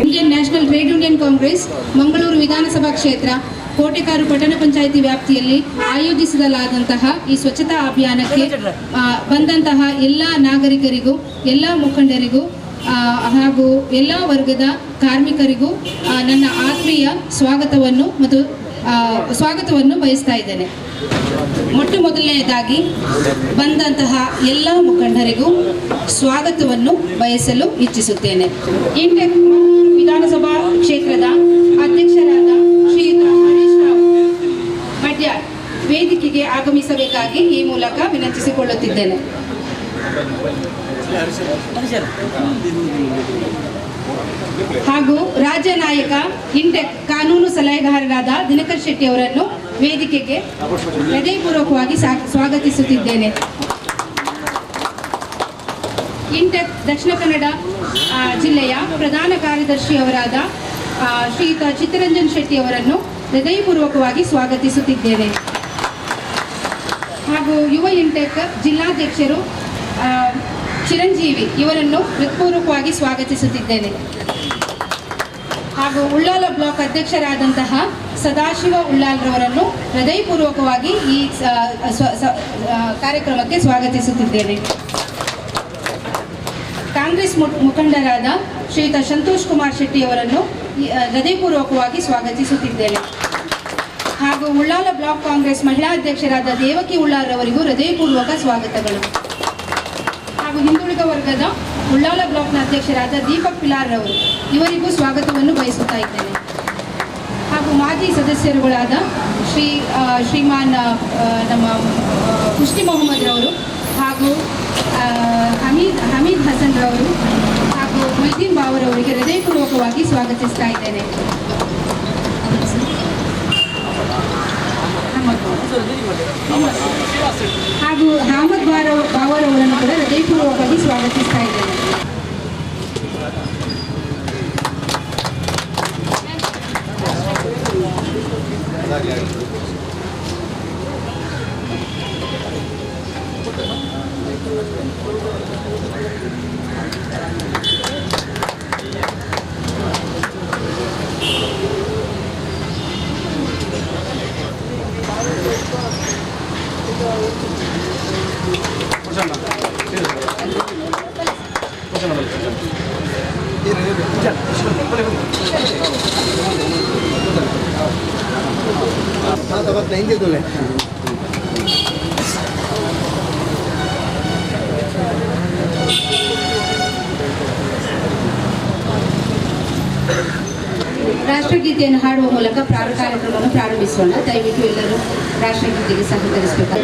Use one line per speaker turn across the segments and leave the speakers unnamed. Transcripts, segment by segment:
Indian national trade union Congress Mangaluru ವಿಧಾನಸಭಾ ಕ್ಷೇತ್ರ ಕೋಟೆಕಾರು ಪಟ್ಟಣ ಪಂಚಾಯಿತಿ ವ್ಯಾಪ್ತಿಯಲ್ಲಿ ಆಯೋಜಿಸಲಾದಂತಹ ಈ ಸ್ವಚ್ಛತಾ ಅಭಿಯಾನಕ್ಕೆ ಬಂದಂತಹ ಎಲ್ಲ ನಾಗರಿಕರಿಗೂ, ಎಲ್ಲ ಮುಖಂಡರಿಗೂ ಹಾಗೂ ಎಲ್ಲ ವರ್ಗದ ಕಾರ್ಮಿಕರಿಗೂ ನನ್ನ ಆತ್ಮೀಯ ಸ್ವಾಗತವನ್ನು ಬಯಸ್ತಾ ಇದ್ದೇನೆ. ಮೊಟ್ಟ ಮೊದಲನೆಯದಾಗಿ ಬಂದಂತಹ ಎಲ್ಲ ಮುಖಂಡರಿಗೂ ಸ್ವಾಗತವನ್ನು ಬಯಸಲು ಇಚ್ಛಿಸುತ್ತೇನೆ. ಇಂಟೆಕ್ ವಿಧಾನಸಭಾ ಕ್ಷೇತ್ರದ ಅಧ್ಯಕ್ಷರಾದ ಶ್ರೀಯುತ ಹರೀಶ್ ರಾವ್ ಮಡ್ಯಾರ್ ವೇದಿಕೆಗೆ ಆಗಮಿಸಬೇಕಾಗಿ ಈ ಮೂಲಕ ವಿನಂತಿಸಿಕೊಳ್ಳುತ್ತಿದ್ದೇನೆ. ಹಾಗೂ ರಾಜ್ಯ ನಾಯಕ ಇಂಟೆಕ್ ಕಾನೂನು ಸಲಹೆಗಾರರಾದ ದಿನಕರ್ ಶೆಟ್ಟಿ ಅವರನ್ನು ವೇದಿಕೆಗೆ ಹೃದಯಪೂರ್ವಕವಾಗಿ ಸ್ವಾಗತಿಸುತ್ತಿದ್ದೇನೆ. ಇಂಟೆಕ್ ದಕ್ಷಿಣ ಕನ್ನಡ ಜಿಲ್ಲೆಯ ಪ್ರಧಾನ ಕಾರ್ಯದರ್ಶಿಯವರಾದ ಶ್ರೀಯುತ ಚಿತ್ತರಂಜನ್ ಶೆಟ್ಟಿ ಅವರನ್ನು ಹೃದಯಪೂರ್ವಕವಾಗಿ ಸ್ವಾಗತಿಸುತ್ತಿದ್ದೇನೆ. ಹಾಗೂ ಯುವ ಇಂಟೆಕ್ ಜಿಲ್ಲಾಧ್ಯಕ್ಷರು ಚಿರಂಜೀವಿ ಇವರನ್ನು ಹೃತ್ಪೂರ್ವಕವಾಗಿ ಸ್ವಾಗತಿಸುತ್ತಿದ್ದೇನೆ. ಹಾಗೂ ಉಳ್ಳಾಲ ಬ್ಲಾಕ್ ಅಧ್ಯಕ್ಷರಾದಂತಹ ಸದಾಶಿವ ಉಳ್ಳಾಲ್ರವರನ್ನು ಹೃದಯಪೂರ್ವಕವಾಗಿ ಈ ಕಾರ್ಯಕ್ರಮಕ್ಕೆ ಸ್ವಾಗತಿಸುತ್ತಿದ್ದೇನೆ. ಕಾಂಗ್ರೆಸ್ ಮುಖಂಡರಾದ ಶ್ರೀಯುತ ಸಂತೋಷ್ ಕುಮಾರ್ ಶೆಟ್ಟಿ ಅವರನ್ನು ಹೃದಯಪೂರ್ವಕವಾಗಿ ಸ್ವಾಗತಿಸುತ್ತಿದ್ದೇನೆ. ಹಾಗೂ ಉಳ್ಳಾಲ ಬ್ಲಾಕ್ ಕಾಂಗ್ರೆಸ್ ಮಹಿಳಾ ಅಧ್ಯಕ್ಷರಾದ ದೇವಕಿ ಉಳ್ಳಾಲ್ರವರಿಗೂ ಹೃದಯಪೂರ್ವಕ ಸ್ವಾಗತಗಳು. ಹಾಗೂ ಹಿಂದುಳಿದ ವರ್ಗದ ಉಳ್ಳಾಲ ಬ್ಲಾಕ್ನ ಅಧ್ಯಕ್ಷರಾದ ದೀಪಕ್ ಪಿಲಾರ್ರವರು ಇವರಿಗೂ ಸ್ವಾಗತವನ್ನು ಬಯಸುತ್ತಾ ಇದ್ದೇನೆ. ಹಾಗೂ ಮಾಜಿ ಸದಸ್ಯರುಗಳಾದ ಶ್ರೀಮಾನ್ ನಮ್ಮ ಖುಷ್ಟಿ ಮೊಹಮ್ಮದ್ ರವರು ಹಾಗೂ ಹಮೀದ್ ಹಸನ್ ರವರು ಹಾಗೂ ಮೊಯ್ದೀನ್ ಬಾವರವರಿಗೆ ಹೃದಯಪೂರ್ವಕವಾಗಿ ಸ್ವಾಗತಿಸ್ತಾ ಇದ್ದೇನೆ. ಹಾಗೂ ಅಹಮದ್ ಬಾವರ್ ಅವರನ್ನು ಕೂಡ ಹೃದಯಪೂರ್ವಕವಾಗಿ ಸ್ವಾಗತಿಸ್ತಾ ಇದ್ದೇನೆ. ರಾಷ್ಟ್ರಗೀತೆಯನ್ನು ಹಾಡುವ ಮೂಲಕ ಕಾರ್ಯಕ್ರಮವನ್ನು ಪ್ರಾರಂಭಿಸೋಣ. ದಯವಿಟ್ಟು ಎಲ್ಲರೂ ರಾಷ್ಟ್ರಗೀತೆಗೆ ಸಹಕರಿಸಬೇಕು.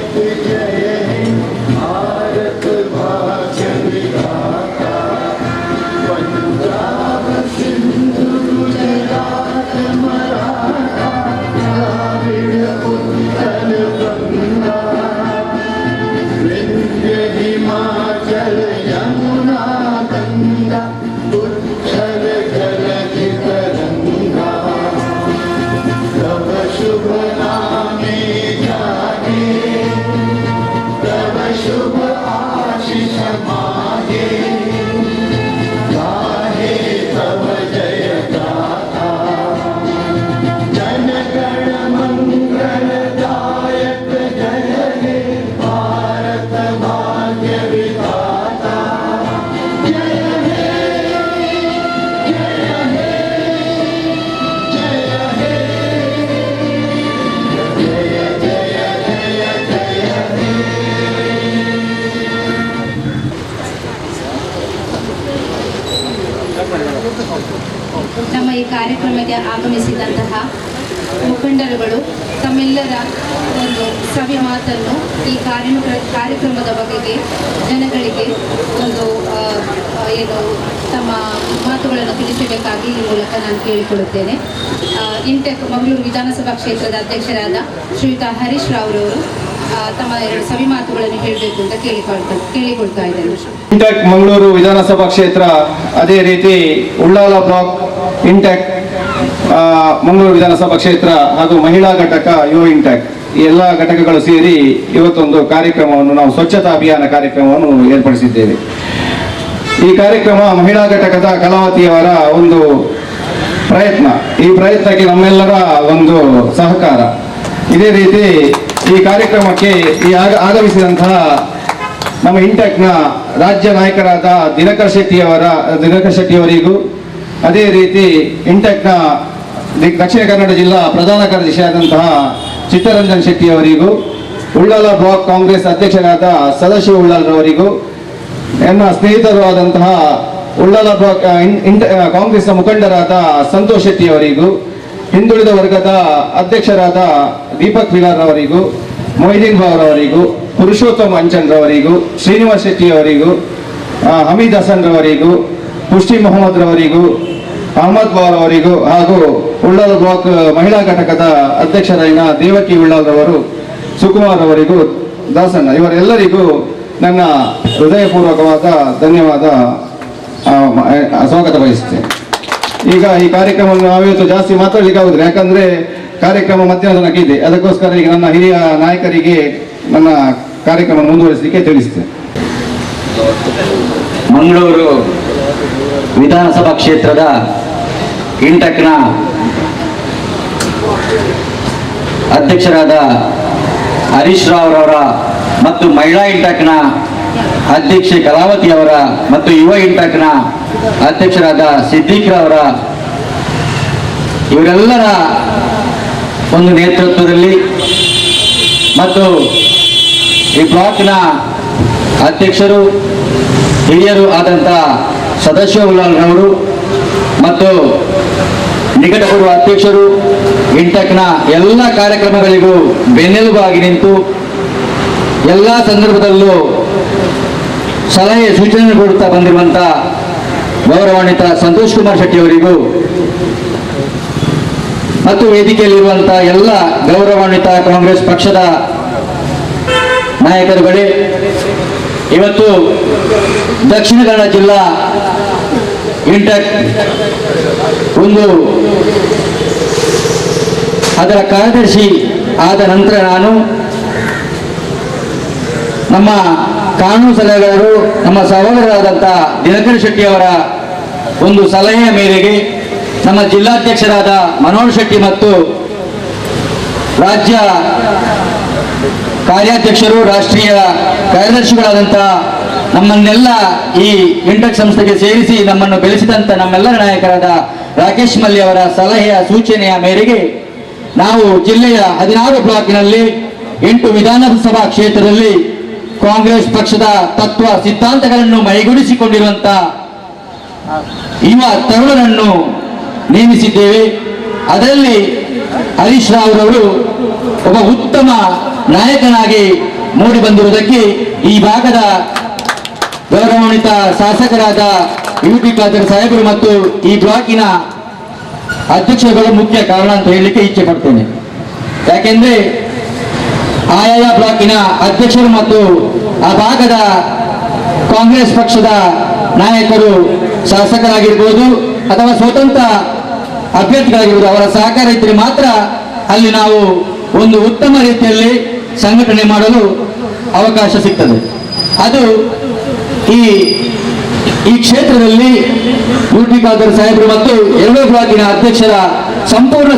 ನಮ್ಮ ಈ ಕಾರ್ಯಕ್ರಮಕ್ಕೆ ಆಗಮಿಸಿದಂತಹ ಮುಖಂಡರುಗಳು ತಮ್ಮೆಲ್ಲರ ಒಂದು ಸವಿ ಮಾತನ್ನು ಈ ಕಾರ್ಯಕ್ರಮದ ಬಗೆಗೆ ಜನಗಳಿಗೆ ಒಂದು ತಮ್ಮ ಮಾತುಗಳನ್ನು ತಿಳಿಸಬೇಕಾಗಿ ಈ ಮೂಲಕ ನಾನು ಕೇಳಿಕೊಳ್ಳುತ್ತೇನೆ. ಇಂಟೆಕ್ ಮಂಗಳೂರು ವಿಧಾನಸಭಾ ಕ್ಷೇತ್ರದ ಅಧ್ಯಕ್ಷರಾದ ಶ್ರೀಯುತ ಹರೀಶ್ ರಾವ್ ರವರು ತಮ್ಮ ಎರಡು ಸವಿ ಮಾತುಗಳನ್ನು ಹೇಳಬೇಕು ಅಂತ ಕೇಳಿಕೊಳ್ತಾ ಇದ್ದೇನೆ.
ಇಂಟೆಕ್ ಮಂಗಳೂರು ವಿಧಾನಸಭಾ ಕ್ಷೇತ್ರ, ಅದೇ ರೀತಿ ಉಳ್ಳಾಲ ಬ್ಲಾಕ್ ಇಂಟೆಕ್ ಮಂಗಳೂರು ವಿಧಾನಸಭಾ ಕ್ಷೇತ್ರ ಹಾಗೂ ಮಹಿಳಾ ಘಟಕ ಯುವ ಇಂಟೆಕ್ ಈ ಎಲ್ಲ ಘಟಕಗಳು ಸೇರಿ ಇವತ್ತೊಂದು ಕಾರ್ಯಕ್ರಮವನ್ನು ನಾವು ಸ್ವಚ್ಛತಾ ಅಭಿಯಾನ ಕಾರ್ಯಕ್ರಮವನ್ನು ಏರ್ಪಡಿಸಿದ್ದೇವೆ. ಈ ಕಾರ್ಯಕ್ರಮ ಮಹಿಳಾ ಘಟಕದ ಕಲಾವತಿಯವರ ಒಂದು ಪ್ರಯತ್ನ. ಈ ಪ್ರಯತ್ನಕ್ಕೆ ನಮ್ಮೆಲ್ಲರ ಒಂದು ಸಹಕಾರ. ಇದೇ ರೀತಿ ಈ ಕಾರ್ಯಕ್ರಮಕ್ಕೆ ಆಗಮಿಸಿದಂತಹ ನಮ್ಮ ಇಂಟೆಕ್ನ ರಾಜ್ಯ ನಾಯಕರಾದ ದಿನಕರ್ ಶೆಟ್ಟಿಯವರಿಗೂ, ಅದೇ ರೀತಿ ಇಂಟೆಕ್ನ ದಕ್ಷಿಣ ಕನ್ನಡ ಜಿಲ್ಲಾ ಪ್ರಧಾನ ಕಾರ್ಯದರ್ಶಿಯಾದಂತಹ ಚಿತ್ತರಂಜನ್ ಶೆಟ್ಟಿಯವರಿಗೂ, ಉಳ್ಳಾಲ ಬ್ಲಾಕ್ ಕಾಂಗ್ರೆಸ್ ಅಧ್ಯಕ್ಷರಾದ ಸದಾಶಿವ ಉಳ್ಳಾಲ್ರವರಿಗೂ, ನನ್ನ ಸ್ನೇಹಿತರು ಆದಂತಹ ಉಳ್ಳಾಲ ಬ್ಲಾಕ್ ಕಾಂಗ್ರೆಸ್ನ ಮುಖಂಡರಾದ ಸಂತೋಷ್ ಶೆಟ್ಟಿಯವರಿಗೂ, ಹಿಂದುಳಿದ ವರ್ಗದ ಅಧ್ಯಕ್ಷರಾದ ದೀಪಕ್ ವಿಲಾರ್ ಅವರಿಗೂ, ಮೊಯ್ದೀನ್ ಭಾವ್ರವರಿಗೂ, ಪುರುಷೋತ್ತಮ್ ಅಂಚನ್ ರವರಿಗೂ, ಶ್ರೀನಿವಾಸ್ ಶೆಟ್ಟಿಯವರಿಗೂ, ಹಮೀದ್ ಹಸನ್ ರವರಿಗೂ, ಪುಷ್ಟಿ ಮೊಹಮ್ಮದ್ ರವರಿಗೂ, ಅಹಮದ್ ಬಾರ್ ಅವರಿಗೂ ಹಾಗೂ ಉಳ್ಳಾಲ ಬ್ಲಾಕ್ ಮಹಿಳಾ ಘಟಕದ ಅಧ್ಯಕ್ಷರಾದ ದೇವಕಿ ಉಳ್ಳಾಲ್ರವರು, ಸುಕುಮಾರ್ ಅವರಿಗೂ, ದಾಸಣ್ಣ ಇವರೆಲ್ಲರಿಗೂ ನನ್ನ ಹೃದಯಪೂರ್ವಕವಾದ ಧನ್ಯವಾದ ಸ್ವಾಗತ ಬಯಸುತ್ತೇನೆ. ಈಗ ಈ ಕಾರ್ಯಕ್ರಮವನ್ನು ನಾವಿವತ್ತು ಜಾಸ್ತಿ ಮಾತಾಡಲಿಕ್ಕೆ ಆಗುದಿಲ್ಲ, ಯಾಕಂದ್ರೆ ಕಾರ್ಯಕ್ರಮ ಮಧ್ಯಾಹ್ನ ತನಕ ಇದೆ. ಅದಕ್ಕೋಸ್ಕರ ಈಗ ನನ್ನ ಹಿರಿಯ ನಾಯಕರಿಗೆ ನನ್ನ ಕಾರ್ಯಕ್ರಮ ಮುಂದುವರಿಸಲಿಕ್ಕೆ ತಿಳಿಸ್ತೇನೆ.
ಮಂಗಳೂರು ವಿಧಾನಸಭಾ ಕ್ಷೇತ್ರದ ಇಂಟಕ್ನ ಅಧ್ಯಕ್ಷರಾದ ಹರೀಶ್ ರಾವ್ರವರ ಮತ್ತು ಮಹಿಳಾ ಇಂಟಕ್ನ ಅಧ್ಯಕ್ಷೆ ಕಲಾವತಿ ಅವರ ಮತ್ತು ಯುವ ಇಂಟಕ್ನ ಅಧ್ಯಕ್ಷರಾದ ಸಿದ್ದಿಕ್ ರವರ ಇವರೆಲ್ಲರ ಒಂದು ನೇತೃತ್ವದಲ್ಲಿ ಮತ್ತು ಈ ಬ್ಲಾಕ್ನ ಅಧ್ಯಕ್ಷರು ಹಿರಿಯರು ಆದಂಥ ಸದಾಶಿವ ಉಳ್ಳಾಲ್ರವರು ಮತ್ತು ನಿಕಟಪೂರ್ವ ಅಧ್ಯಕ್ಷರು ಇಂಟಕ್ನ ಎಲ್ಲ ಕಾರ್ಯಕ್ರಮಗಳಿಗೂ ಬೆನ್ನೆಲುಬಾಗಿ ನಿಂತು ಎಲ್ಲ ಸಂದರ್ಭದಲ್ಲೂ ಸಲಹೆ ಸೂಚನೆ ಕೊಡುತ್ತಾ ಬಂದಿರುವಂಥ ಗೌರವಾನ್ವಿತ ಸಂತೋಷ್ ಕುಮಾರ್ ಶೆಟ್ಟಿ ಅವರಿಗೂ ಮತ್ತು ವೇದಿಕೆಯಲ್ಲಿರುವಂಥ ಎಲ್ಲ ಗೌರವಾನ್ವಿತ ಕಾಂಗ್ರೆಸ್ ಪಕ್ಷದ ನಾಯಕರುಗಳೇ, ಇವತ್ತು ದಕ್ಷಿಣ ಕನ್ನಡ ಜಿಲ್ಲಾ ಇಂಟಕ್ ಒಂದು ಅದರ ಕಾರ್ಯದರ್ಶಿ ಆದ ನಂತರ ನಾನು ನಮ್ಮ ಕಾನೂನು ಸಲಹೆಗಾರರು ನಮ್ಮ ಸಹೋದರರಾದಂಥ ದಿನಕರ್ ಶೆಟ್ಟಿ ಅವರ ಒಂದು ಸಲಹೆಯ ಮೇರೆಗೆ ನಮ್ಮ ಜಿಲ್ಲಾಧ್ಯಕ್ಷರಾದ ಮನೋಹರ್ ಶೆಟ್ಟಿ ಮತ್ತು ರಾಜ್ಯ ಕಾರ್ಯಾಧ್ಯಕ್ಷರು ರಾಷ್ಟ್ರೀಯ ಕಾರ್ಯದರ್ಶಿಗಳಾದಂಥ ನಮ್ಮನ್ನೆಲ್ಲ ಈ ಇಂಟಕ್ ಸಂಸ್ಥೆಗೆ ಸೇರಿಸಿ ನಮ್ಮನ್ನು ಬೆಳೆಸಿದಂಥ ನಮ್ಮೆಲ್ಲರ ನಾಯಕರಾದ ರಾಕೇಶ್ ಮಲ್ಲಿ ಅವರ ಸಲಹೆಯ ಸೂಚನೆಯ ಮೇರೆಗೆ ನಾವು ಜಿಲ್ಲೆಯ 16 ಬ್ಲಾಕ್ನಲ್ಲಿ 8 ವಿಧಾನಸಭಾ ಕ್ಷೇತ್ರದಲ್ಲಿ ಕಾಂಗ್ರೆಸ್ ಪಕ್ಷದ ತತ್ವ ಸಿದ್ಧಾಂತಗಳನ್ನು ಮೈಗೂಡಿಸಿಕೊಂಡಿರುವಂಥ ಯುವ ತರುಣರನ್ನು ನೇಮಿಸಿದ್ದೇವೆ. ಅದರಲ್ಲಿ ಹರೀಶ್ ರಾವ್ರವರು ಒಬ್ಬ ಉತ್ತಮ ನಾಯಕನಾಗಿ ಮೂಡಿ ಬಂದಿರುವುದಕ್ಕೆ ಈ ಭಾಗದ ಗೌರವಾನ್ವಿತ ಶಾಸಕರಾದ ಯುಟಿ ಖಾದರ್ ಸಾಹೇಬರು ಮತ್ತು ಈ ಬ್ಲಾಕಿನ ಅಧ್ಯಕ್ಷರುಗಳು ಮುಖ್ಯ ಕಾರಣ ಅಂತ ಹೇಳಲಿಕ್ಕೆ ಇಚ್ಛೆ ಪಡ್ತೇನೆ. ಯಾಕೆಂದ್ರೆ ಆಯಾಯ ಬ್ಲಾಕಿನ ಅಧ್ಯಕ್ಷರು ಮತ್ತು ಆ ಭಾಗದ ಕಾಂಗ್ರೆಸ್ ಪಕ್ಷದ ನಾಯಕರು ಶಾಸಕರಾಗಿರ್ಬೋದು ಅಥವಾ ಸ್ವತಂತ್ರ ಅಭ್ಯರ್ಥಿಗಳಾಗಿರ್ಬೋದು, ಅವರ ಸಹಕಾರ ಇದ್ದರೆ ಮಾತ್ರ ಅಲ್ಲಿ ನಾವು ಒಂದು ಉತ್ತಮ ರೀತಿಯಲ್ಲಿ ಸಂಘಟನೆ ಮಾಡಲು ಅವಕಾಶ ಸಿಗ್ತದೆ. ಅದು ಈ ಕ್ಷೇತ್ರದಲ್ಲಿ ಯುಟಿ ಖಾದರ್ ಸಾಹೇಬರು ಮತ್ತು ಎರಡೂ ಬ್ಲಾಕಿನ ಅಧ್ಯಕ್ಷರ ಸಂಪೂರ್ಣ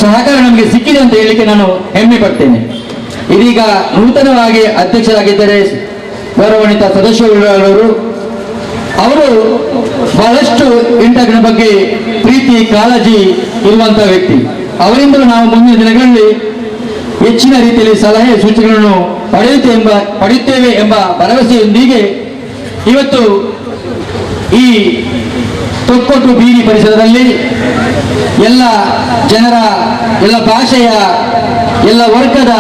ಸಹಕಾರ ನಮಗೆ ಸಿಕ್ಕಿದೆ ಅಂತ ಹೇಳಲಿಕ್ಕೆ ನಾನು ಹೆಮ್ಮೆ ಪಡ್ತೇನೆ. ಇದೀಗ ನೂತನವಾಗಿ ಅಧ್ಯಕ್ಷರಾಗಿದ್ದಾರೆ ಗೌರವಾನ್ವಿತ ಸದಾಶಿವ ಉಳ್ಳಾಲ್ರವರು. ಅವರು ಬಹಳಷ್ಟು ಇಂಟಕ್ನ ಬಗ್ಗೆ ಪ್ರೀತಿ ಕಾಳಜಿ ಇರುವಂತ ವ್ಯಕ್ತಿ. ಅವರಿಂದಲೂ ನಾವು ಮುಂದಿನ ದಿನಗಳಲ್ಲಿ ಹೆಚ್ಚಿನ ರೀತಿಯಲ್ಲಿ ಸಲಹೆ ಸೂಚನೆಗಳನ್ನು ಪಡೆಯುತ್ತೇವೆ ಎಂಬ ಭರವಸೆಯೊಂದಿಗೆ ಇವತ್ತು ಈ ತೊಕ್ಕೊಟ್ಟು ಬೀದಿ ಪರಿಸರದಲ್ಲಿ ಎಲ್ಲ ಜನರ, ಎಲ್ಲ ಭಾಷೆಯ, ಎಲ್ಲ ವರ್ಗದ,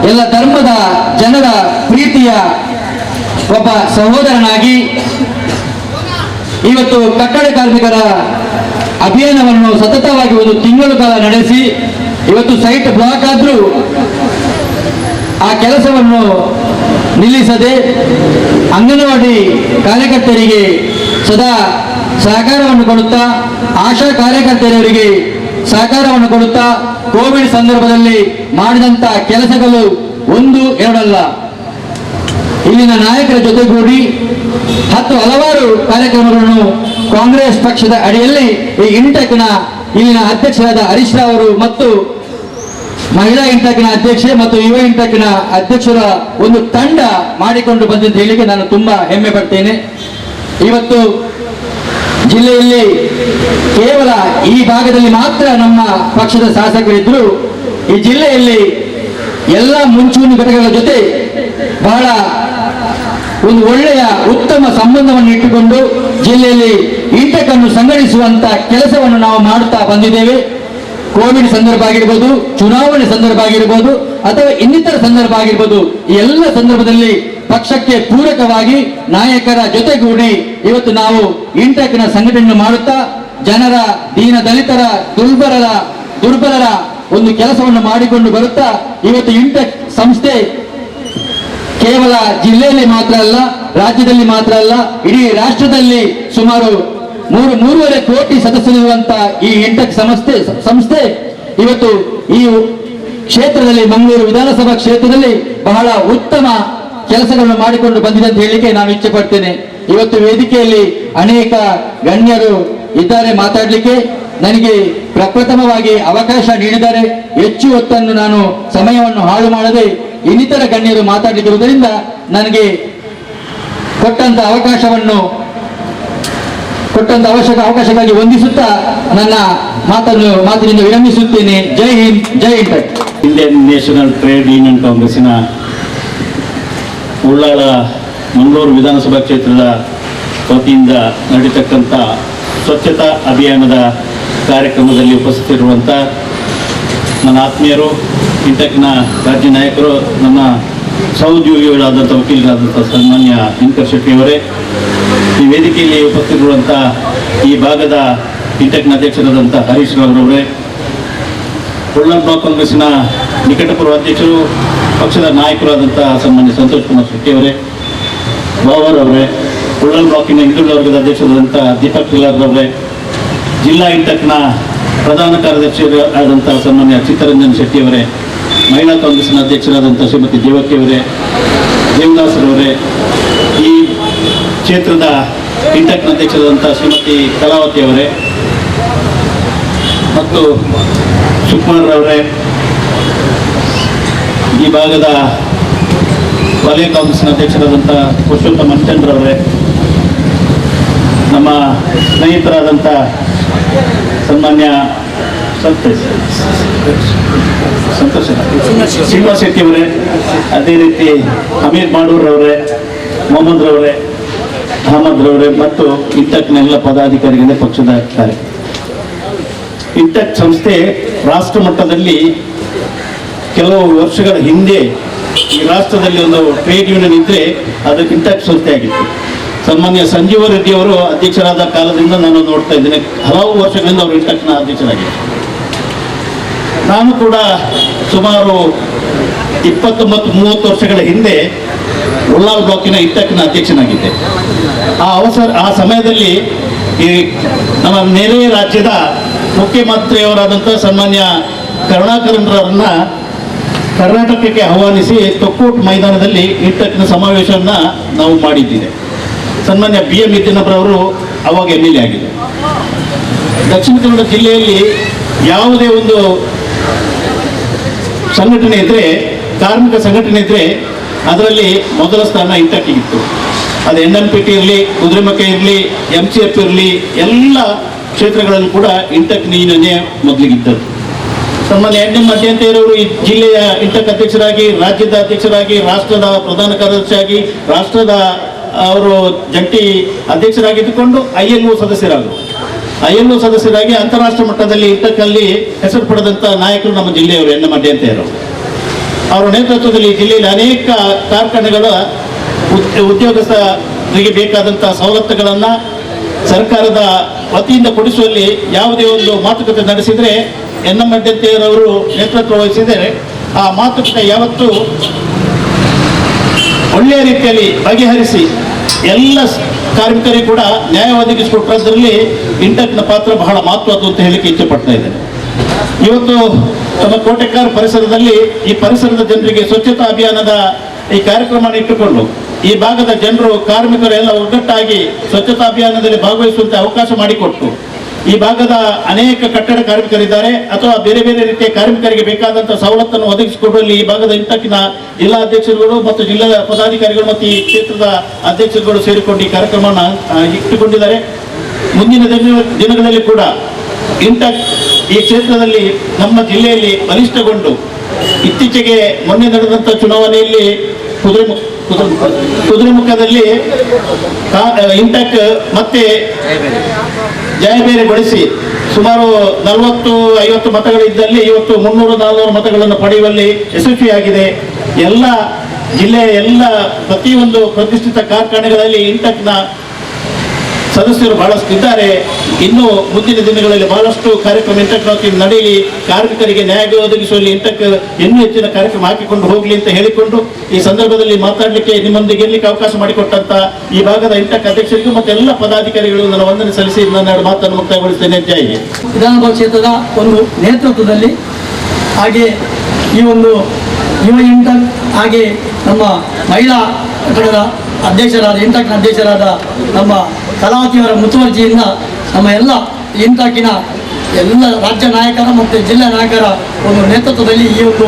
ಎಲ್ಲ ಧರ್ಮದ ಜನರ ಪ್ರೀತಿಯ ಒಬ್ಬ ಸಹೋದರನಾಗಿ ಇವತ್ತು ಕಟ್ಟಡ ಕಾರ್ಮಿಕರ ಅಭಿಯಾನವನ್ನು ಸತತವಾಗಿ 1 ತಿಂಗಳ ಕಾಲ ನಡೆಸಿ ಇವತ್ತು ಸೈಟ್ ಬ್ಲಾಕ್ ಆದ್ರೂ ಆ ಕೆಲಸವನ್ನು ನಿಲ್ಲಿಸದೆ ಅಂಗನವಾಡಿ ಕಾರ್ಯಕರ್ತರಿಗೆ ಸದಾ ಸಹಕಾರವನ್ನು ಕೊಡುತ್ತಾ, ಆಶಾ ಕಾರ್ಯಕರ್ತೆಯರಿಗೆ ಸಹಕಾರವನ್ನು ಕೊಡುತ್ತಾ ಕೋವಿಡ್ ಸಂದರ್ಭದಲ್ಲಿ ಮಾಡಿದಂತ ಕೆಲಸಗಳು ಒಂದು ಎರಡಲ್ಲ. ಇಲ್ಲಿನ ನಾಯಕರ ಜೊತೆಗೂಡಿ ಹಲವಾರು ಕಾರ್ಯಕ್ರಮಗಳನ್ನು ಕಾಂಗ್ರೆಸ್ ಪಕ್ಷದ ಅಡಿಯಲ್ಲಿ ಈ ಇಂಟೆಕ್ನ ಇಲ್ಲಿನ ಅಧ್ಯಕ್ಷರಾದ ಹರೀಶ್ ರಾವ್ ಅವರು ಮತ್ತು ಮಹಿಳಾ ಇಂಟೆಕ್ನ ಅಧ್ಯಕ್ಷೆ ಮತ್ತು ಯುವ ಇಂಟೆಕ್ನ ಅಧ್ಯಕ್ಷರ ಒಂದು ತಂಡ ಮಾಡಿಕೊಂಡು ಬಂದಂತ ಹೇಳಿಕೆ ನಾನು ತುಂಬಾ ಹೆಮ್ಮೆ ಪಡ್ತೇನೆ. ಇವತ್ತು ಜಿಲ್ಲೆಯಲ್ಲಿ ಕೇವಲ ಈ ಭಾಗದಲ್ಲಿ ಮಾತ್ರ ನಮ್ಮ ಪಕ್ಷದ ಶಾಸಕರಿದ್ರು. ಈ ಜಿಲ್ಲೆಯಲ್ಲಿ ಎಲ್ಲ ಮುಂಚೂಣಿ ಘಟಕಗಳ ಜೊತೆ ಬಹಳ ಒಂದು ಒಳ್ಳೆಯ ಉತ್ತಮ ಸಂಬಂಧವನ್ನು ಇಟ್ಟುಕೊಂಡು ಜಿಲ್ಲೆಯಲ್ಲಿ ಇಂಟೆಕ್ ಅನ್ನು ಸಂಘಟಿಸುವಂತ ಕೆಲಸವನ್ನು ನಾವು ಮಾಡುತ್ತಾ ಬಂದಿದ್ದೇವೆ. ಕೋವಿಡ್ ಸಂದರ್ಭ ಆಗಿರ್ಬೋದು, ಚುನಾವಣೆ ಸಂದರ್ಭ ಆಗಿರ್ಬೋದು, ಅಥವಾ ಇನ್ನಿತರ ಸಂದರ್ಭ ಆಗಿರ್ಬೋದು, ಈ ಎಲ್ಲ ಸಂದರ್ಭದಲ್ಲಿ ಪಕ್ಷಕ್ಕೆ ಪೂರಕವಾಗಿ ನಾಯಕರ ಜೊತೆಗೂಡಿ ಇವತ್ತು ನಾವು ಇಂಟೆಕ್ನ ಸಂಘಟನೆಯನ್ನು ಮಾಡುತ್ತಾ ಜನರ ದೀನ ದಲಿತರ ದುರ್ಬಲರ ಒಂದು ಕೆಲಸವನ್ನು ಮಾಡಿಕೊಂಡು ಬರುತ್ತಾ ಇವತ್ತು ಇಂಟೆಕ್ ಸಂಸ್ಥೆ ಕೇವಲ ಜಿಲ್ಲೆಯಲ್ಲಿ ಮಾತ್ರ ಅಲ್ಲ, ರಾಜ್ಯದಲ್ಲಿ ಮಾತ್ರ ಅಲ್ಲ, ಇಡೀ ರಾಷ್ಟ್ರದಲ್ಲಿ ಸುಮಾರು 3.5 ಕೋಟಿ ಸದಸ್ಯರಿರುವಂತ ಈ ಇಂಟೆಕ್ ಸಂಸ್ಥೆ ಇವತ್ತು ಈ ಕ್ಷೇತ್ರದಲ್ಲಿ ಮಂಗಳೂರು ವಿಧಾನಸಭಾ ಕ್ಷೇತ್ರದಲ್ಲಿ ಬಹಳ ಉತ್ತಮ ಕೆಲಸಗಳನ್ನು ಮಾಡಿಕೊಂಡು ಬಂದಿದೆ ಅಂತ ಹೇಳಿಕೆ ನಾನು ಇಚ್ಛೆ ಪಡ್ತೇನೆ. ಇವತ್ತು ವೇದಿಕೆಯಲ್ಲಿ ಅನೇಕ ಗಣ್ಯರು ಇದ್ದಾರೆ ಮಾತಾಡಲಿಕ್ಕೆ. ನನಗೆ ಪ್ರಪ್ರಥಮವಾಗಿ ಅವಕಾಶ ನೀಡಿದ್ದಾರೆ. ಹೆಚ್ಚು ಹೊತ್ತನ್ನು ನಾನು ಸಮಯವನ್ನು ಹಾಳು ಮಾಡದೆ ಇನ್ನಿತರ ಗಣ್ಯರು ಮಾತಾಡಲಿಕ್ಕಿರುವುದರಿಂದ ನನಗೆ ಕೊಟ್ಟಂತ ಅವಕಾಶಕ್ಕಾಗಿ ವಂದಿಸುತ್ತಾ ನನ್ನ ಮಾತಿನಿಂದ ವಿರಮಿಸುತ್ತೇನೆ. ಜೈ ಹಿಂದ್, ಜೈ INTUC.
Indian national trade union ಕಾಂಗ್ರೆಸ್ಸಿನ ಉಳ್ಳಾಳ ಮಂಗಳೂರು ವಿಧಾನಸಭಾ ಕ್ಷೇತ್ರದ ವತಿಯಿಂದ ನಡೀತಕ್ಕಂಥ ಸ್ವಚ್ಛತಾ ಅಭಿಯಾನದ ಕಾರ್ಯಕ್ರಮದಲ್ಲಿ ಉಪಸ್ಥಿತಿರುವಂಥ ನನ್ನ ಆತ್ಮೀಯರು, ಇಂಟೆಕ್ನ ರಾಜ್ಯ ನಾಯಕರು, ನನ್ನ ಸಹೋದ್ಯೋಗಿಗಳಾದಂಥ ವಕೀಲರಾದಂಥ ಸನ್ಮಾನ್ಯ ದಿನಕರ್ ಶೆಟ್ಟಿಯವರೇ, ಈ ವೇದಿಕೆಯಲ್ಲಿ ಉಪಸ್ಥಿತಿರುವಂಥ ಈ ಭಾಗದ ಇಂಟೆಕ್ನ ಅಧ್ಯಕ್ಷರಾದಂಥ ಹರೀಶ್ ರಾವ್ರವರೇ, ಉಳ್ಳಾಳ ಬ್ಲಾಕ್ ಕಾಂಗ್ರೆಸ್ಸಿನ ನಿಕಟಪೂರ್ವ ಅಧ್ಯಕ್ಷರು, ಪಕ್ಷದ ನಾಯಕರಾದಂಥ ಸನ್ಮಾನ್ಯ ಸಂತೋಷ್ ಕುಮಾರ್ ಶೆಟ್ಟಿಯವರೇ, ಬಾವರವರೇ, ಉಳ್ಳಾಳ ಬ್ಲಾಕಿನ ಹಿಂದುಳಿದ ವರ್ಗದ ಅಧ್ಯಕ್ಷರಾದಂಥ ದೀಪಕ್ ಕಿಲಾರ್ರವರೇ, ಜಿಲ್ಲಾ ಇಂಟೆಕ್ನ ಪ್ರಧಾನ ಕಾರ್ಯದರ್ಶಿಯಾದಂಥ ಸನ್ಮಾನ್ಯ ಚಿತ್ತರಂಜನ್ ಶೆಟ್ಟಿಯವರೇ, ಮಹಿಳಾ ಕಾಂಗ್ರೆಸ್ನ ಅಧ್ಯಕ್ಷರಾದಂಥ ಶ್ರೀಮತಿ ದೇವಕಿಯವರೇ, ದೇವದಾಸರವರೇ, ಈ ಕ್ಷೇತ್ರದ ಇಂಟೆಕ್ನ ಅಧ್ಯಕ್ಷರಾದಂಥ ಶ್ರೀಮತಿ ಕಲಾವತಿಯವರೇ ಮತ್ತು ಸುಕುಮಾರ್ರವರೇ, ಈ ಭಾಗದ ವಲಯ ಕಾಂಗ್ರೆಸ್ನ ಅಧ್ಯಕ್ಷರಾದಂಥ ಪುರುಷೋತ್ತಮ ಮಂಚಂದ್ರವರೇ, ನಮ್ಮ ಸ್ನೇಹಿತರಾದಂಥ ಸನ್ಮಾನ್ಯ ಶ್ರೀನಿವಾಸ ಶೆಟ್ಟಿಯವರೇ, ಅದೇ ರೀತಿ ಹಮೀದ್ ಮಾಡೂರ್ರವರೇ, ಮೊಹಮ್ಮದ್ ರವರೇ, ಅಹಮದ್ ರವರೇ ಮತ್ತು ಇಂಟೆಕ್ನ ಎಲ್ಲ ಪದಾಧಿಕಾರಿಗಳೇ, ಪಕ್ಷದ ಕಾರ್ಯ. ಇಂಟೆಕ್ ಸಂಸ್ಥೆ ರಾಷ್ಟ್ರ ಮಟ್ಟದಲ್ಲಿ ಕೆಲವು ವರ್ಷಗಳ ಹಿಂದೆ ಈ ರಾಷ್ಟ್ರದಲ್ಲಿ ಒಂದು ಟ್ರೇಡ್ ಯೂನಿಯನ್ ಇದ್ದರೆ ಅದು ಇಂಟೆಕ್ ಸಂಸ್ಥೆ ಆಗಿತ್ತು. ಸನ್ಮಾನ್ಯ ಸಂಜೀವ ರೆಡ್ಡಿ ಅವರು ಅಧ್ಯಕ್ಷರಾದ ಕಾಲದಿಂದ ನಾನು ನೋಡ್ತಾ ಇದ್ದೇನೆ. ಹಲವು ವರ್ಷಗಳಿಂದ ಅವರು ಇಂಟೆಕ್ನ ಅಧ್ಯಕ್ಷರಾಗಿದ್ದರು. ನಾನು ಕೂಡ ಸುಮಾರು 29-30 ವರ್ಷಗಳ ಹಿಂದೆ ಉಳ್ಳಾಳ ಬ್ಲಾಕಿನ ಇಂಟೆಕ್ನ ಅಧ್ಯಕ್ಷನಾಗಿದ್ದೆ. ಆ ಸಮಯದಲ್ಲಿ ಈ ನಮ್ಮ ನೆರೆಯ ರಾಜ್ಯದ ಮುಖ್ಯಮಂತ್ರಿಯವರಾದಂಥ ಸನ್ಮಾನ್ಯ ಕರುಣಾಕರನ್ರವರನ್ನ ಕರ್ನಾಟಕಕ್ಕೆ ಆಹ್ವಾನಿಸಿ ತೊಕ್ಕೋಟ್ ಮೈದಾನದಲ್ಲಿ ಇಂಟೆಕ್ನ ಸಮಾವೇಶವನ್ನು ನಾವು ಮಾಡಿದ್ದೇವೆ. ಸನ್ಮಾನ್ಯ BM ಯತೀಂದ್ರರವರು ಅವಾಗ MLA ಆಗಿದೆ. ದಕ್ಷಿಣ ಕನ್ನಡ ಜಿಲ್ಲೆಯಲ್ಲಿ ಯಾವುದೇ ಒಂದು ಸಂಘಟನೆ ಇದ್ದರೆ, ಕಾರ್ಮಿಕ ಸಂಘಟನೆ ಇದ್ದರೆ ಅದರಲ್ಲಿ ಮೊದಲ ಸ್ಥಾನ ಇಂಟೆಕ್ಕಿಗಿತ್ತು. ಅದು NMPT ಇರಲಿ, ಕುದುರೆಮುಖ ಇರಲಿ, MCF ಇರಲಿ, ಎಲ್ಲ ಕ್ಷೇತ್ರಗಳಲ್ಲಿ ಕೂಡ ಇಂಟೆಕ್ ಯೂನಿಯನ್ನೇ ಮೊದಲಿಗಿದ್ದದ್ದು. ಸನ್ಮಾನ್ಯ NM ಮಧ್ಯಂತೆಯರವರು ಈ ಜಿಲ್ಲೆಯ ಇಂಟೆಕ್ ಅಧ್ಯಕ್ಷರಾಗಿ, ರಾಜ್ಯದ ಅಧ್ಯಕ್ಷರಾಗಿ, ರಾಷ್ಟ್ರದ ಪ್ರಧಾನ ಕಾರ್ಯದರ್ಶಿಯಾಗಿ, ರಾಷ್ಟ್ರದ ಅವರು ಜಂಟಿ ಅಧ್ಯಕ್ಷರಾಗಿದ್ದುಕೊಂಡು ILO ಸದಸ್ಯರಾದರು. ILO ಸದಸ್ಯರಾಗಿ ಅಂತಾರಾಷ್ಟ್ರೀಯ ಮಟ್ಟದಲ್ಲಿ ಇಂಟೆಕ್ಕಲ್ಲಿ ಹೆಸರು ಪಡೆದಂಥ ನಾಯಕರು ನಮ್ಮ ಜಿಲ್ಲೆಯವರು NM ಮಧ್ಯಂತೆಯರವರು. ಅವರ ನೇತೃತ್ವದಲ್ಲಿ ಈ ಜಿಲ್ಲೆಯಲ್ಲಿ ಅನೇಕ ಕಾರ್ಖಾನೆಗಳ ಉದ್ಯೋಗಸ್ಥರಿಗೆ ಬೇಕಾದಂಥ ಸವಲತ್ತುಗಳನ್ನು ಸರ್ಕಾರದ ವತಿಯಿಂದ ಕೊಡಿಸುವಲ್ಲಿ ಯಾವುದೇ ಒಂದು ಮಾತುಕತೆ ನಡೆಸಿದರೆ NM ಮಧ್ಯಂತೆಯರವರು ನೇತೃತ್ವ ವಹಿಸಿದರೆ ಆ ಮಾತುಕತೆ ಯಾವತ್ತೂ ಒಳ್ಳೆಯ ರೀತಿಯಲ್ಲಿ ಬಗೆಹರಿಸಿ ಎಲ್ಲ ಕಾರ್ಮಿಕರಿಗೆ ಕೂಡ ನ್ಯಾಯ ಒದಗಿಸಿಕೊಟ್ಟದ್ರಲ್ಲಿ ಇಂಟೆಕ್ನ ಪಾತ್ರ ಬಹಳ ಮಹತ್ವದ್ದು ಅಂತ ಹೇಳಿಕ್ಕೆ ಇಚ್ಛೆ ಪಡ್ತಾ ಇದ್ದೇನೆ. ಇವತ್ತು ನಮ್ಮ ಕೋಟೆಕಾರ್ ಪರಿಸರದಲ್ಲಿ ಈ ಪರಿಸರದ ಜನರಿಗೆ ಸ್ವಚ್ಛತಾ ಅಭಿಯಾನದ ಈ ಕಾರ್ಯಕ್ರಮ ಇಟ್ಟುಕೊಂಡು ಈ ಭಾಗದ ಜನರು ಕಾರ್ಮಿಕರು ಎಲ್ಲ ಒಗ್ಗಟ್ಟಾಗಿ ಸ್ವಚ್ಛತಾ ಅಭಿಯಾನದಲ್ಲಿ ಭಾಗವಹಿಸುವಂತೆ ಅವಕಾಶ ಮಾಡಿಕೊಟ್ಟು ಈ ಭಾಗದ ಅನೇಕ ಕಟ್ಟಡ ಕಾರ್ಮಿಕರಿದ್ದಾರೆ ಅಥವಾ ಬೇರೆ ಬೇರೆ ರೀತಿಯ ಕಾರ್ಮಿಕರಿಗೆ ಬೇಕಾದಂತಹ ಸವಲತ್ತನ್ನು ಒದಗಿಸಿಕೊಡುವಲ್ಲಿ ಈ ಭಾಗದ ಇಂಟಕ್ಕಿನ ಜಿಲ್ಲಾ ಅಧ್ಯಕ್ಷರುಗಳು ಮತ್ತು ಜಿಲ್ಲಾ ಪದಾಧಿಕಾರಿಗಳು ಮತ್ತು ಈ ಕ್ಷೇತ್ರದ ಅಧ್ಯಕ್ಷರುಗಳು ಸೇರಿಕೊಂಡು ಈ ಕಾರ್ಯಕ್ರಮವನ್ನು ಇಟ್ಟುಕೊಂಡಿದ್ದಾರೆ. ಮುಂದಿನ ದಿನಗಳಲ್ಲಿ ಕೂಡ ಇಂಟಕ್ ಈ ಕ್ಷೇತ್ರದಲ್ಲಿ ನಮ್ಮ ಜಿಲ್ಲೆಯಲ್ಲಿ ಬಲಿಷ್ಠಗೊಂಡು ಇತ್ತೀಚೆಗೆ ಮೊನ್ನೆ ನಡೆದಂಥ ಚುನಾವಣೆಯಲ್ಲಿ ಕುದುರೆಮುಖದಲ್ಲಿ ಇಂಟಕ್ ಮತ್ತೆ ಜಯಬೇರೆಗೊಳಿಸಿ ಸುಮಾರು 40-50 ಮತಗಳಿದ್ದಲ್ಲಿ ಇವತ್ತು 300-400 ಮತಗಳನ್ನು ಪಡೆಯುವಲ್ಲಿ ಯಶಸ್ವಿಯಾಗಿದೆ. ಎಲ್ಲ ಜಿಲ್ಲೆಯ ಎಲ್ಲ ಪ್ರತಿಯೊಂದು ಪ್ರತಿಷ್ಠಿತ ಕಾರ್ಖಾನೆಗಳಲ್ಲಿ ಇಂಟಕ್ನ ಸದಸ್ಯರು ಬಹಳಷ್ಟು ಇದ್ದಾರೆ. ಇನ್ನು ಮುಂದಿನ ದಿನಗಳಲ್ಲಿ ಬಹಳಷ್ಟು ಕಾರ್ಯಕ್ರಮ ಇಂಟಕ್ ನಡೆಯಲಿ, ಕಾರ್ಮಿಕರಿಗೆ ನ್ಯಾಯ ಒದಗಿಸುವಲ್ಲಿ ಇಂಟಕ್ ಇನ್ನೂ ಹೆಚ್ಚಿನ ಕಾರ್ಯಕ್ರಮ ಹಾಕಿಕೊಂಡು ಹೋಗಲಿ ಅಂತ ಹೇಳಿಕೊಂಡು ಈ ಸಂದರ್ಭದಲ್ಲಿ ಮಾತಾಡಲಿಕ್ಕೆ ನಿಮ್ಮೊಂದಿಗೆ ಗೆಲ್ಲಲಿಕ್ಕೆ ಅವಕಾಶ ಮಾಡಿಕೊಟ್ಟಂತ ಈ ಭಾಗದ ಇಂಟಕ್ ಅಧ್ಯಕ್ಷರಿಗೂ ಮತ್ತು ಎಲ್ಲ ಪದಾಧಿಕಾರಿಗಳು ನನ್ನ ವಂದನೆ ಸಲ್ಲಿಸಿ ನನ್ನ ಮಾತನ್ನು ಮುಕ್ತಾಯಗೊಳಿಸ್ತೇನೆ. ಜೈ ಹಿಂದ್.
ವಿಧಾನಸಭಾ ಕ್ಷೇತ್ರದ ಒಂದು ನೇತೃತ್ವದಲ್ಲಿ ಹಾಗೆ ಈ ಒಂದು ಯುವ ಇಂಟಕ್ ಹಾಗೆ ನಮ್ಮ ಮಹಿಳಾ ಘಟಕದ ಅಧ್ಯಕ್ಷರಾದ ಇಂಟಕ್ನ ಅಧ್ಯಕ್ಷರಾದ ನಮ್ಮ ಕಲಾವತಿಯವರ ಮುತುವರ್ಜಿಯಿಂದ ನಮ್ಮ ಎಲ್ಲ ಇಂಟಕ್ಕಿನ ಎಲ್ಲ ರಾಜ್ಯ ನಾಯಕರ ಮತ್ತು ಜಿಲ್ಲಾ ನಾಯಕರ ಒಂದು ನೇತೃತ್ವದಲ್ಲಿ ಈ ಒಂದು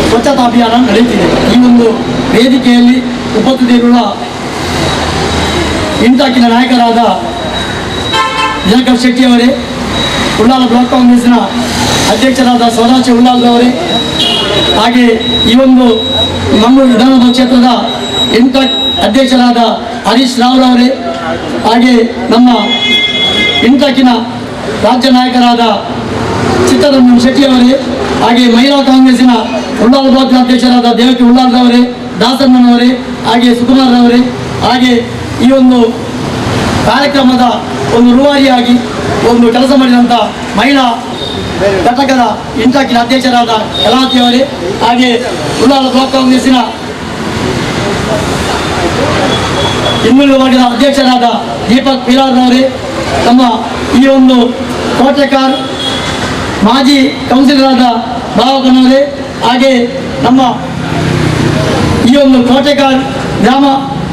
ಸ್ವಚ್ಛತಾ ಅಭಿಯಾನ ನಡೆಯುತ್ತಿದೆ. ಈ ಒಂದು ವೇದಿಕೆಯಲ್ಲಿ ಉಪಸ್ಥಿತಿರುವ ಇಂಟಕ್ಕಿನ ನಾಯಕರಾದ ದಿನಕರ್ ಶೆಟ್ಟಿಯವರೇ, ಉಳ್ಳಾಲ ಬ್ಲಾಕ್ ಕಾಂಗ್ರೆಸ್ನ ಅಧ್ಯಕ್ಷರಾದ ಸದಾಶಿವ ಉಳ್ಳಾಲದವರೇ, ಹಾಗೆ ಈ ಒಂದು ಮಂಗಳೂರು ವಿಧಾನಸಭಾ ಕ್ಷೇತ್ರದ ಇಂಟಕ್ ಅಧ್ಯಕ್ಷರಾದ ಹರೀಶ್ ರಾವ್ರವರೇ, ಹಾಗೆ ನಮ್ಮ ಇಂಟಕ್ಕಿನ ರಾಜ್ಯ ನಾಯಕರಾದ ಚಿತ್ತರಂಜನ್ ಶೆಟ್ಟಿಯವರೇ, ಹಾಗೆ ಮಹಿಳಾ ಕಾಂಗ್ರೆಸ್ಸಿನ ಉಳ್ಳಾಲ ಬ್ಲಾಕ್ನ ಅಧ್ಯಕ್ಷರಾದ ದೇವಕಿ ಉಳ್ಳಾಲದವರೇ, ದಾಸಣ್ಣನವರೇ, ಹಾಗೆ ಸುಕುಮಾರ್ರವರೇ, ಹಾಗೆ ಈ ಒಂದು ಕಾರ್ಯಕ್ರಮದ ಒಂದು ರೂವಾರಿಯಾಗಿ ಒಂದು ಕೆಲಸ ಮಾಡಿದಂಥ ಮಹಿಳಾ ಘಟಕದ ಇಂಟಕ್ಕಿನ ಅಧ್ಯಕ್ಷರಾದ ಕಲಾವತಿಯವರೇ, ಹಾಗೆ ಉಳ್ಳಾಲ ಬ್ಲಾಕ್ ಕಾಂಗ್ರೆಸ್ಸಿನ ಇನ್ನೂರು ವರ್ಗದ ಅಧ್ಯಕ್ಷರಾದ ದೀಪಕ್ ಪಿಲಾರ್ರವರೇ, ನಮ್ಮ ಈ ಒಂದು ಕೋಟೆಕಾರ್ ಮಾಜಿ ಕೌನ್ಸಿಲರಾದ ಭಾವಕನವರೇ, ಹಾಗೆ ನಮ್ಮ ಈ ಒಂದು ಕೋಟೆಕಾರ್ ಗ್ರಾಮ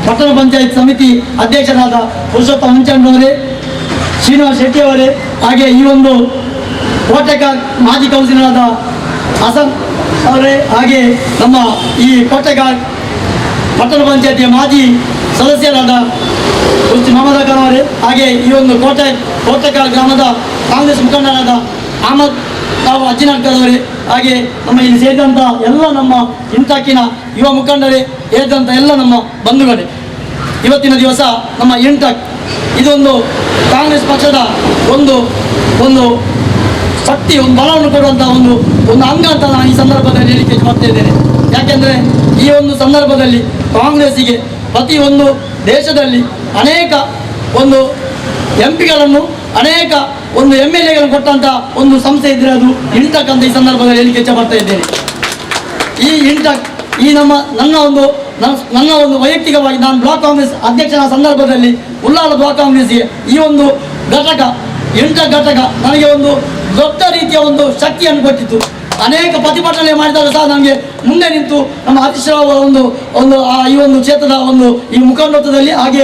ಪಟ್ಟಣ ಪಂಚಾಯತ್ ಸಮಿತಿ ಅಧ್ಯಕ್ಷರಾದ ಪುರುಷೋತ್ತಮ ಮಂಚಣ್ಣವರೇ, ಶ್ರೀನಿವಾಸ್ ಶೆಟ್ಟಿಯವರೇ, ಹಾಗೆ ಈ ಒಂದು ಕೋಟೆಕಾರ್ ಮಾಜಿ ಕೌನ್ಸಿಲರಾದ ಹಸನ್ ಅವರೇ, ಹಾಗೆ ನಮ್ಮ ಈ ಕೋಟೆಕಾರ್ ಪಟ್ಟಣ ಪಂಚಾಯತಿಯ ಮಾಜಿ ಸದಸ್ಯರಾದ ಕುರ್ಚಿ ಮಹಮ್ಮದ್ ಖಾನ್ ಅವರೇ, ಹಾಗೆ ಈ ಒಂದು ಕೋಟೆಕಾರ್ ಗ್ರಾಮದ ಕಾಂಗ್ರೆಸ್ ಮುಖಂಡರಾದ ಅಹಮದ್ ತಾವು ಅಜ್ಜಿನಡ್ಕದವರೇ, ಹಾಗೆ ನಮ್ಮ ಇಲ್ಲಿ ಸೇರಿದಂಥ ಎಲ್ಲ ನಮ್ಮ ಇಂಟಕ್ಕಿನ ಯುವ ಮುಖಂಡರೇ, ಸೇರಿದಂಥ ಎಲ್ಲ ನಮ್ಮ ಬಂಧುಗಳೇ, ಇವತ್ತಿನ ದಿವಸ ನಮ್ಮ ಇಂಟಕ್ ಇದೊಂದು ಕಾಂಗ್ರೆಸ್ ಪಕ್ಷದ ಒಂದು ಒಂದು ಶಕ್ತಿ, ಒಂದು ಬಲವನ್ನು ಕೊಡುವಂಥ ಒಂದು ಅಂಗ ಅಂತ ನಾನು ಈ ಸಂದರ್ಭದಲ್ಲಿ ಹೇಳಿಕೆ ಮಾಡ್ತಾ ಇದ್ದೇನೆ. ಯಾಕೆಂದರೆ ಈ ಒಂದು ಸಂದರ್ಭದಲ್ಲಿ ಕಾಂಗ್ರೆಸ್ಸಿಗೆ ಪ್ರತಿಯೊಂದು ದೇಶದಲ್ಲಿ ಅನೇಕ ಒಂದು ಎಂಪಿಗಳನ್ನು ಅನೇಕ ಒಂದು MLAಗಳನ್ನು ಕೊಟ್ಟಂಥ ಒಂದು ಸಂಸ್ಥೆ ಇದ್ದರೆ ಅದು ಇಂಟಕ್ ಅಂತ ಈ ಸಂದರ್ಭದಲ್ಲಿ ಹೇಳಿಕೆ ಹೆಚ್ಚು ಮಾಡ್ತಾ ಇದ್ದೇನೆ. ಈ ಇಂಟಕ್ ಈ ನನ್ನ ಒಂದು ವೈಯಕ್ತಿಕವಾಗಿ ನಾನು ಬ್ಲಾಕ್ ಕಾಂಗ್ರೆಸ್ ಅಧ್ಯಕ್ಷನ ಸಂದರ್ಭದಲ್ಲಿ ಉಳ್ಳಾಲ ಬ್ಲಾಕ್ ಕಾಂಗ್ರೆಸ್ಗೆ ಈ ಒಂದು ಘಟಕ ಇಂಟಕ್ ಘಟಕ ನನಗೆ ಒಂದು ದೊಡ್ಡ ರೀತಿಯ ಒಂದು ಶಕ್ತಿಯನ್ನು ಕೊಟ್ಟಿತ್ತು. ಅನೇಕ ಪ್ರತಿಭಟನೆ ಮಾಡಿದಾಗ ಸಹ ನನಗೆ ಮುಂದೆ ನಿಂತು ನಮ್ಮ ಹರೀಶ್ ರಾವ್ ಈ ಒಂದು ಕ್ಷೇತ್ರದ ಈ ಮುಖಂಡತ್ವದಲ್ಲಿ, ಹಾಗೆ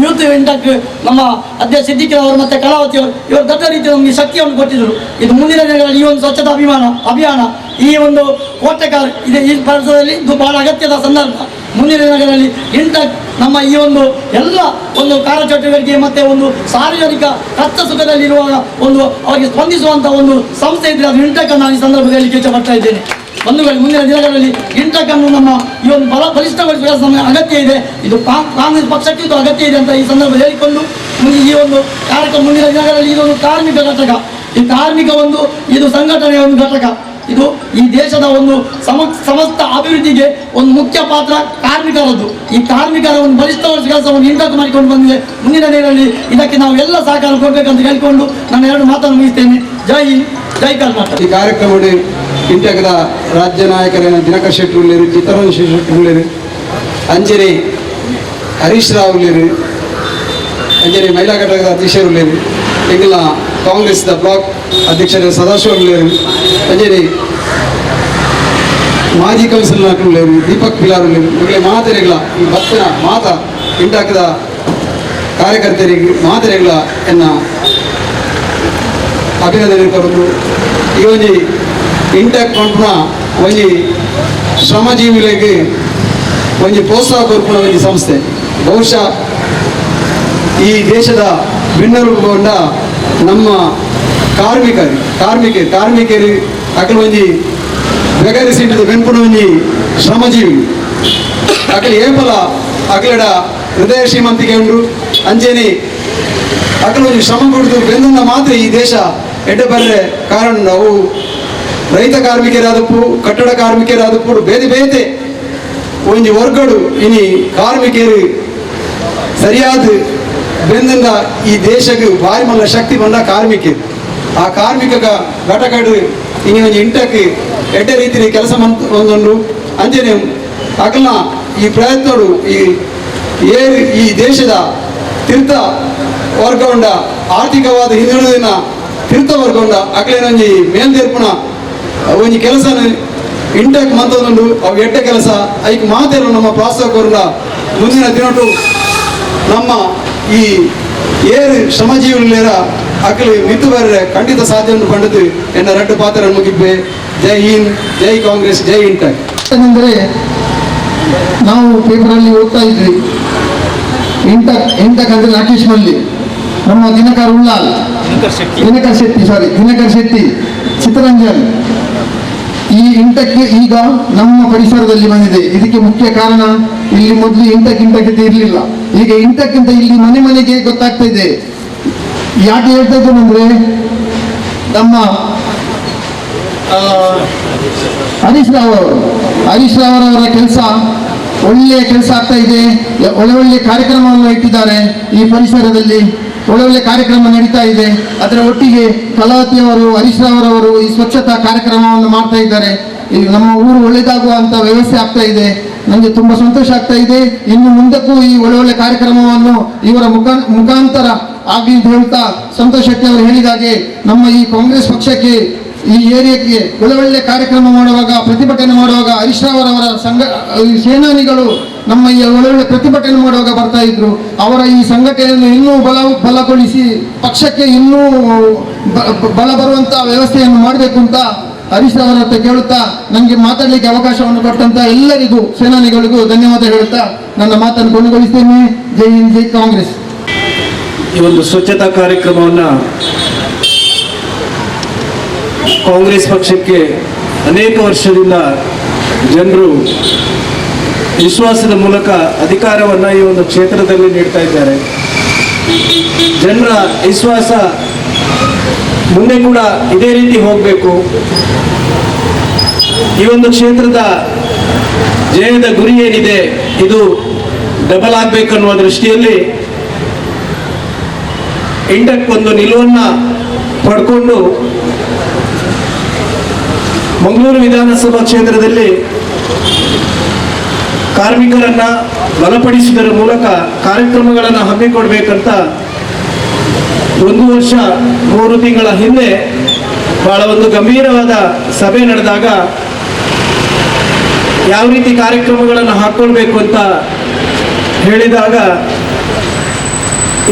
ಯೂತ್ ಇಂಟಕ್ ನಮ್ಮ ಅಧ್ಯಕ್ಷ ಸಿದ್ದಿಕಿರವರು ಮತ್ತು ಕಲಾವತಿಯವರು ಇವರು ದೊಡ್ಡ ರೀತಿಯ ನಮಗೆ ಶಕ್ತಿಯನ್ನು ಕೊಟ್ಟಿದ್ದರು. ಇದು ಮುಂದಿನ ದಿನಗಳಲ್ಲಿ ಈ ಒಂದು ಸ್ವಚ್ಛತಾ ಅಭಿಯಾನ ಈ ಒಂದು ಕೋಟೆಕಾರ್ ಇದೆ ಈ ಪರಿಸರದಲ್ಲಿ ಇದು ಬಹಳ ಅಗತ್ಯದ ಸಂದರ್ಭ. ಮುಂದಿನ ದಿನಗಳಲ್ಲಿ ಇಂಟಕ್ ನಮ್ಮ ಈ ಒಂದು ಎಲ್ಲ ಒಂದು ಕಾರ್ಯಚಟುವಟಿಕೆ ಮತ್ತು ಒಂದು ಸಾರ್ವಜನಿಕ ಕಷ್ಟ ಸುಖದಲ್ಲಿರುವಾಗ ಅವರಿಗೆ ಸ್ಪಂದಿಸುವಂಥ ಒಂದು ಸಂಸ್ಥೆ ಇದ್ದರೆ ಅದು ಇಂಟಕ್ ಅನ್ನು ಈ ಸಂದರ್ಭದಲ್ಲಿ ಇಚ್ಛಪಡ್ತಾ ಇದ್ದೇನೆ. ಬಂಧುಗಳು, ಮುಂದಿನ ದಿನಗಳಲ್ಲಿ ಇಂಟಕ್ ಅನ್ನು ನಮ್ಮ ಈ ಒಂದು ಬಲಿಷ್ಠಗೊಳಿಸುವ ಅಗತ್ಯ ಇದೆ. ಇದು ಕಾಂಗ್ರೆಸ್ ಪಕ್ಷಕ್ಕೆ ಇದು ಅಗತ್ಯ ಇದೆ ಅಂತ ಈ ಸಂದರ್ಭದಲ್ಲಿ ಹೇಳಿಕೊಂಡು ಈ ಒಂದು ಕಾರ್ಯಕ್ರಮ ಮುಂದಿನ ದಿನಗಳಲ್ಲಿ ಇದೊಂದು ಕಾರ್ಮಿಕ ಘಟಕ, ಈ ಕಾರ್ಮಿಕ ಇದು ಸಂಘಟನೆಯ ಒಂದು ಘಟಕ, ಇದು ಈ ದೇಶದ ಸಮಸ್ತ ಅಭಿವೃದ್ಧಿಗೆ ಒಂದು ಮುಖ್ಯ ಪಾತ್ರ ಕಾರ್ಮಿಕರದ್ದು. ಈ ಕಾರ್ಮಿಕರ ಒಂದು ಬಲಿಷ್ಠಗೊಳಿಸುವ ಕೆಲಸವನ್ನು ಇಂಟಕ್ ಮಾಡಿಕೊಂಡು ಬಂದಿದೆ. ಮುಂದಿನ ದಿನಗಳಲ್ಲಿ ಇದಕ್ಕೆ ನಾವು ಎಲ್ಲ ಸಹಕಾರ ಕೊಡಬೇಕಂತ ಹೇಳಿಕೊಂಡು ನಾನು 2 ಮಾತನ್ನು ಮುಗಿಸ್ತೇನೆ. ಜೈ ಹಿಂದ್, ಜೈ ಕರ್ನಾಟಕ.
ಈ ಕಾರ್ಯಕ್ರಮದಲ್ಲಿ ಇಂಟಕದ ರಾಜ್ಯ ನಾಯಕರಾದ ದಿನಕರ್ ಶೆಟ್ಟಿ ಉಳ್ಳೇರು, ಚಿತ್ತರಂಜನ್ ಶೆಟ್ಟಿ ಉಳ್ಳೇರು, ಅಂಜರಿ ಹರೀಶ್ ರಾವ್ ಉಳ್ಳೇರು, ಅಂಜನೆ ಮಹಿಳಾ ಘಟಕದ ಅಧ್ಯಕ್ಷರುಳ್ಳೇರು ಎಂಗಿಲ್ಲ ಕಾಂಗ್ರೆಸ್ದ ಬ್ಲಾಕ್ ಅಧ್ಯಕ್ಷರ ಸದಾಶಿವರುಳ್ಳೇರು ಅಂಜನೆ ಮಾಜಿ ಕೌನ್ಸಿಲರ್ಗಳು ದೀಪಕ್ ಪಿಲಾರುಳ್ಳೇರು ಈಗಲೇ ಮಾತೆರೆಗಳ ಈ ಭಕ್ತನ ಮಾತ ಇಂಟಾಕದ ಕಾರ್ಯಕರ್ತರಿಗೆ ಮಾತೆರೆಗಳ ಎನ್ನ ಅಭಿನಂದನೆ ಕೊಡೋದು ಈ ಒಂಜಿ ಇಂಟ್ಯಾಕ್ ಕೊಂಡ್ನ ಒಂಜಿ ಶ್ರಮಜೀವಿಗಳಿಗೆ ಒಂಜಿ ಪ್ರೋತ್ಸಾಹ ಕೊರ್ಪುನ ಒಂಜಿ ಸಂಸ್ಥೆ ಬಹುಶಃ ಈ ದೇಶದ ಬೆನ್ನೆಲುಬುಗೊಂಡ ನಮ್ಮ ಕಾರ್ಮಿಕರು ಅಕಲ್ ಒಂಜಿ ಬೆಗರಿಸಿಂಟದ ಬೆನ್ಪುನ ಒಂಜಿ ಶ್ರಮಜೀವಿ ಅಕಲ್ ಏಪಲ ಅಕಲಡ ಹೃದಯ ಶ್ರೀಮಂತಿಕೆ ಉಂಡು ಅಂಚೆನೆ ಅಕಲ್ ಒಂಜಿ ಶ್ರಮ ಕೊಡ್ದು ಬೆಂದ ಮಾತ್ರ ಈ ದೇಶ ಎಡ್ಡ ಬರ್ರೆ ಕಾರಣ ಅವು ರೈತ ಕಾರ್ಮಿಕರಾದಪ್ಪು ಕಟ್ಟಡ ಕಾರ್ಮಿಕರಾದಪ್ಪು ಬೇತೆ ಬೇತೆ ಒಂಜಿ ವರ್ಗಡು ಇನಿ ಕಾರ್ಮಿಕರು ಸರಿಯಾದ ಬೆಂದಿಂದ ಈ ದೇಶಕ್ಕೆ ಭಾರಿ ಮಲ್ಲ ಶಕ್ತಿ ಬಂದ ಕಾರ್ಮಿಕರು ಆ ಕಾರ್ಮಿಕ ಘಟಕಡು ಇನಿ ಒಂಜಿ ಇಂಟಕ್ಕೆ ಎಡ್ಡ ರೀತಿಯ ಕೆಲಸ ಒಂದೊಂದು ಅಂಜನೆ ಅಕಲ್ನ ಈ ಪ್ರಯತ್ನಗಳು ಈ ದೇಶದ ತೀರ್ಥ ವರ್ಗಗೊಂಡ ಆರ್ಥಿಕವಾದ ಹಿಂದುಳಿದಿನ ತೀರ್ಥ ವರ್ಗಗೊಂಡ ಅಕಲೇನೊಂಜಿ ಮೇಲ್ದೇರ್ಪುಣ ಒಂಜಿ ಕೆಲಸ ಇಂಟಕ್ ಮಂತೊಂದು ಅವು ಎಡ್ಡ ಕೆಲಸ ಐಕ್ ಮಾತೇರು ನಮ್ಮ ಪ್ರೋತ್ಸಾಹಕರಿಂದ ಮುಂದಿನ ದಿನಟು ನಮ್ಮ ಈ ಏರು ಶ್ರಮಜೀವಿಗಳೇರ ಅಕಲಿ ಮಿತ್ತು ಬರ್ರೆ ಖಂಡಿತ ಸಾಧ್ಯವನ್ನು ಕಂಡದು ಎನ್ನ ರಡ್ಡು ಪಾತ್ರ ಮುಗಿಬ್ಬೆ ಜೈ ಹಿಂದ್ ಜೈ ಕಾಂಗ್ರೆಸ್ ಜೈ ಇಂಟಕ್.
ಯಾಕಂದರೆ ನಾವು ಪೇಪರಲ್ಲಿ ಓದ್ತಾ ಇದ್ವಿ ಇಂಟಕ್ ಅಂದರೆ ರಾಕೇಶ್ ಮಲ್ಲಿ, ನಮ್ಮ ದಿನಕರ್ ಉಳ್ಳಾಲ್, ದಿನಕರ್ ಶೆಟ್ಟಿ, ಚಿತ್ತರಂಜನ್. ಈ ಇಂಟಕ್ಕೆ ಈಗ ನಮ್ಮ ಪರಿಸರದಲ್ಲಿ ಬಂದಿದೆ. ಇದಕ್ಕೆ ಮುಖ್ಯ ಕಾರಣ ಇಲ್ಲಿ ಮೊದಲು ಇಂಟಕ್ ಇರಲಿಲ್ಲ. ಈಗ ಇಂಟಕ್ಕಿಂತ ಇಲ್ಲಿ ಮನೆ ಮನೆಗೆ ಗೊತ್ತಾಗ್ತಾ ಇದೆ. ಯಾಕೆ ಹೇಳ್ತಾ ಇದ್ದೇನೆ ಅಂದ್ರೆ ನಮ್ಮ ಹರೀಶ್ ರಾವ್ ಅವರ ಕೆಲಸ ಒಳ್ಳೆಯ ಕೆಲಸ ಆಗ್ತಾ ಇದೆ. ಒಳ್ಳೆ ಕಾರ್ಯಕ್ರಮವನ್ನು ಇಟ್ಟಿದ್ದಾರೆ. ಈ ಪರಿಸರದಲ್ಲಿ ಒಳ್ಳೆ ಕಾರ್ಯಕ್ರಮ ನಡೀತಾ ಇದೆ. ಅದರ ಒಟ್ಟಿಗೆ ಕಲಾವತಿಯವರು, ಹರೀಶ್ ರಾವ್ ಅವರು ಈ ಸ್ವಚ್ಛತಾ ಕಾರ್ಯಕ್ರಮವನ್ನು ಮಾಡ್ತಾ ಇದ್ದಾರೆ. ಈಗ ನಮ್ಮ ಊರು ಒಳ್ಳೆಯದಾಗುವಂತ ವ್ಯವಸ್ಥೆ ಆಗ್ತಾ ಇದೆ. ನನಗೆ ತುಂಬಾ ಸಂತೋಷ ಆಗ್ತಾ ಇದೆ. ಇನ್ನು ಮುಂದಕ್ಕೂ ಈ ಒಳ್ಳೆ ಕಾರ್ಯಕ್ರಮವನ್ನು ಇವರ ಮುಖಾಂತರ ಆಗಲಿ ಅಂತ ಹೇಳ್ತಾ ಸಂತೋಷ್ ಶೆಟ್ಟಿ ಅವರು ಹೇಳಿದಾಗೆ ನಮ್ಮ ಈ ಕಾಂಗ್ರೆಸ್ ಪಕ್ಷಕ್ಕೆ ಈ ಏರಿಯಾಕ್ಕೆ ಒಳ್ಳೆ ಕಾರ್ಯಕ್ರಮ ಮಾಡುವಾಗ, ಪ್ರತಿಭಟನೆ ಮಾಡುವಾಗ ಹರೀಶ್ ರಾವ್ ಅವರ ಸೇನಾನಿಗಳು ನಮ್ಮ ಈ ಒಳ್ಳೆ ಪ್ರತಿಭಟನೆ ಮಾಡುವಾಗ ಬರ್ತಾ ಇದ್ರು. ಅವರ ಈ ಸಂಘಟನೆಯನ್ನು ಇನ್ನೂ ಬಲಗೊಳಿಸಿ ಪಕ್ಷಕ್ಕೆ ಇನ್ನೂ ಬಲ ಬರುವಂತ ವ್ಯವಸ್ಥೆಯನ್ನು ಮಾಡಬೇಕು ಅಂತ ಹರೀಶ್ ರಾವ್ ಅವರ ಕೇಳುತ್ತಾ ನನಗೆ ಮಾತಾಡಲಿಕ್ಕೆ ಅವಕಾಶವನ್ನು ಕೊಟ್ಟಂತ ಎಲ್ಲರಿಗೂ ಸೇನಾನಿಗಳಿಗೂ ಧನ್ಯವಾದ ಹೇಳುತ್ತಾ ನನ್ನ ಮಾತನ್ನು ಕೊನೆಗೊಳಿಸ್ತೇನೆ. ಜೈ ಹಿಂದ್, ಜೈ ಕಾಂಗ್ರೆಸ್.
ಈ ಒಂದು ಸ್ವಚ್ಛತಾ ಕಾರ್ಯಕ್ರಮವನ್ನು ಕಾಂಗ್ರೆಸ್ ಪಕ್ಷಕ್ಕೆ ಅನೇಕ ವರ್ಷದಿಂದ ಜನರು ವಿಶ್ವಾಸದ ಮೂಲಕ ಅಧಿಕಾರವನ್ನು ಈ ಒಂದು ಕ್ಷೇತ್ರದಲ್ಲಿ ನೀಡ್ತಾ ಇದ್ದಾರೆ. ಜನರ ವಿಶ್ವಾಸ ಮುಂದೆ ಕೂಡ ಇದೇ ರೀತಿ ಹೋಗಬೇಕು. ಈ ಒಂದು ಕ್ಷೇತ್ರದ ಜಯದ ಗುರಿ ಏನಿದೆ ಇದು ಡಬಲ್ ಆಗಬೇಕನ್ನುವ ದೃಷ್ಟಿಯಲ್ಲಿ ಇಂಟಕ್ ಒಂದು ನಿಲುವನ್ನು ಪಡ್ಕೊಂಡು ಮಂಗಳೂರು ವಿಧಾನಸಭಾ ಕ್ಷೇತ್ರದಲ್ಲಿ ಕಾರ್ಮಿಕರನ್ನ ಬಲಪಡಿಸುವುದರ ಮೂಲಕ ಕಾರ್ಯಕ್ರಮಗಳನ್ನು ಹಮ್ಮಿಕೊಡ್ಬೇಕಂತ 1 ವರ್ಷ 3 ತಿಂಗಳ ಹಿಂದೆ ಬಹಳ ಒಂದು ಗಂಭೀರವಾದ ಸಭೆ ನಡೆದಾಗ ಯಾವ ರೀತಿ ಕಾರ್ಯಕ್ರಮಗಳನ್ನು ಹಾಕ್ಕೊಳ್ಬೇಕು ಅಂತ ಹೇಳಿದಾಗ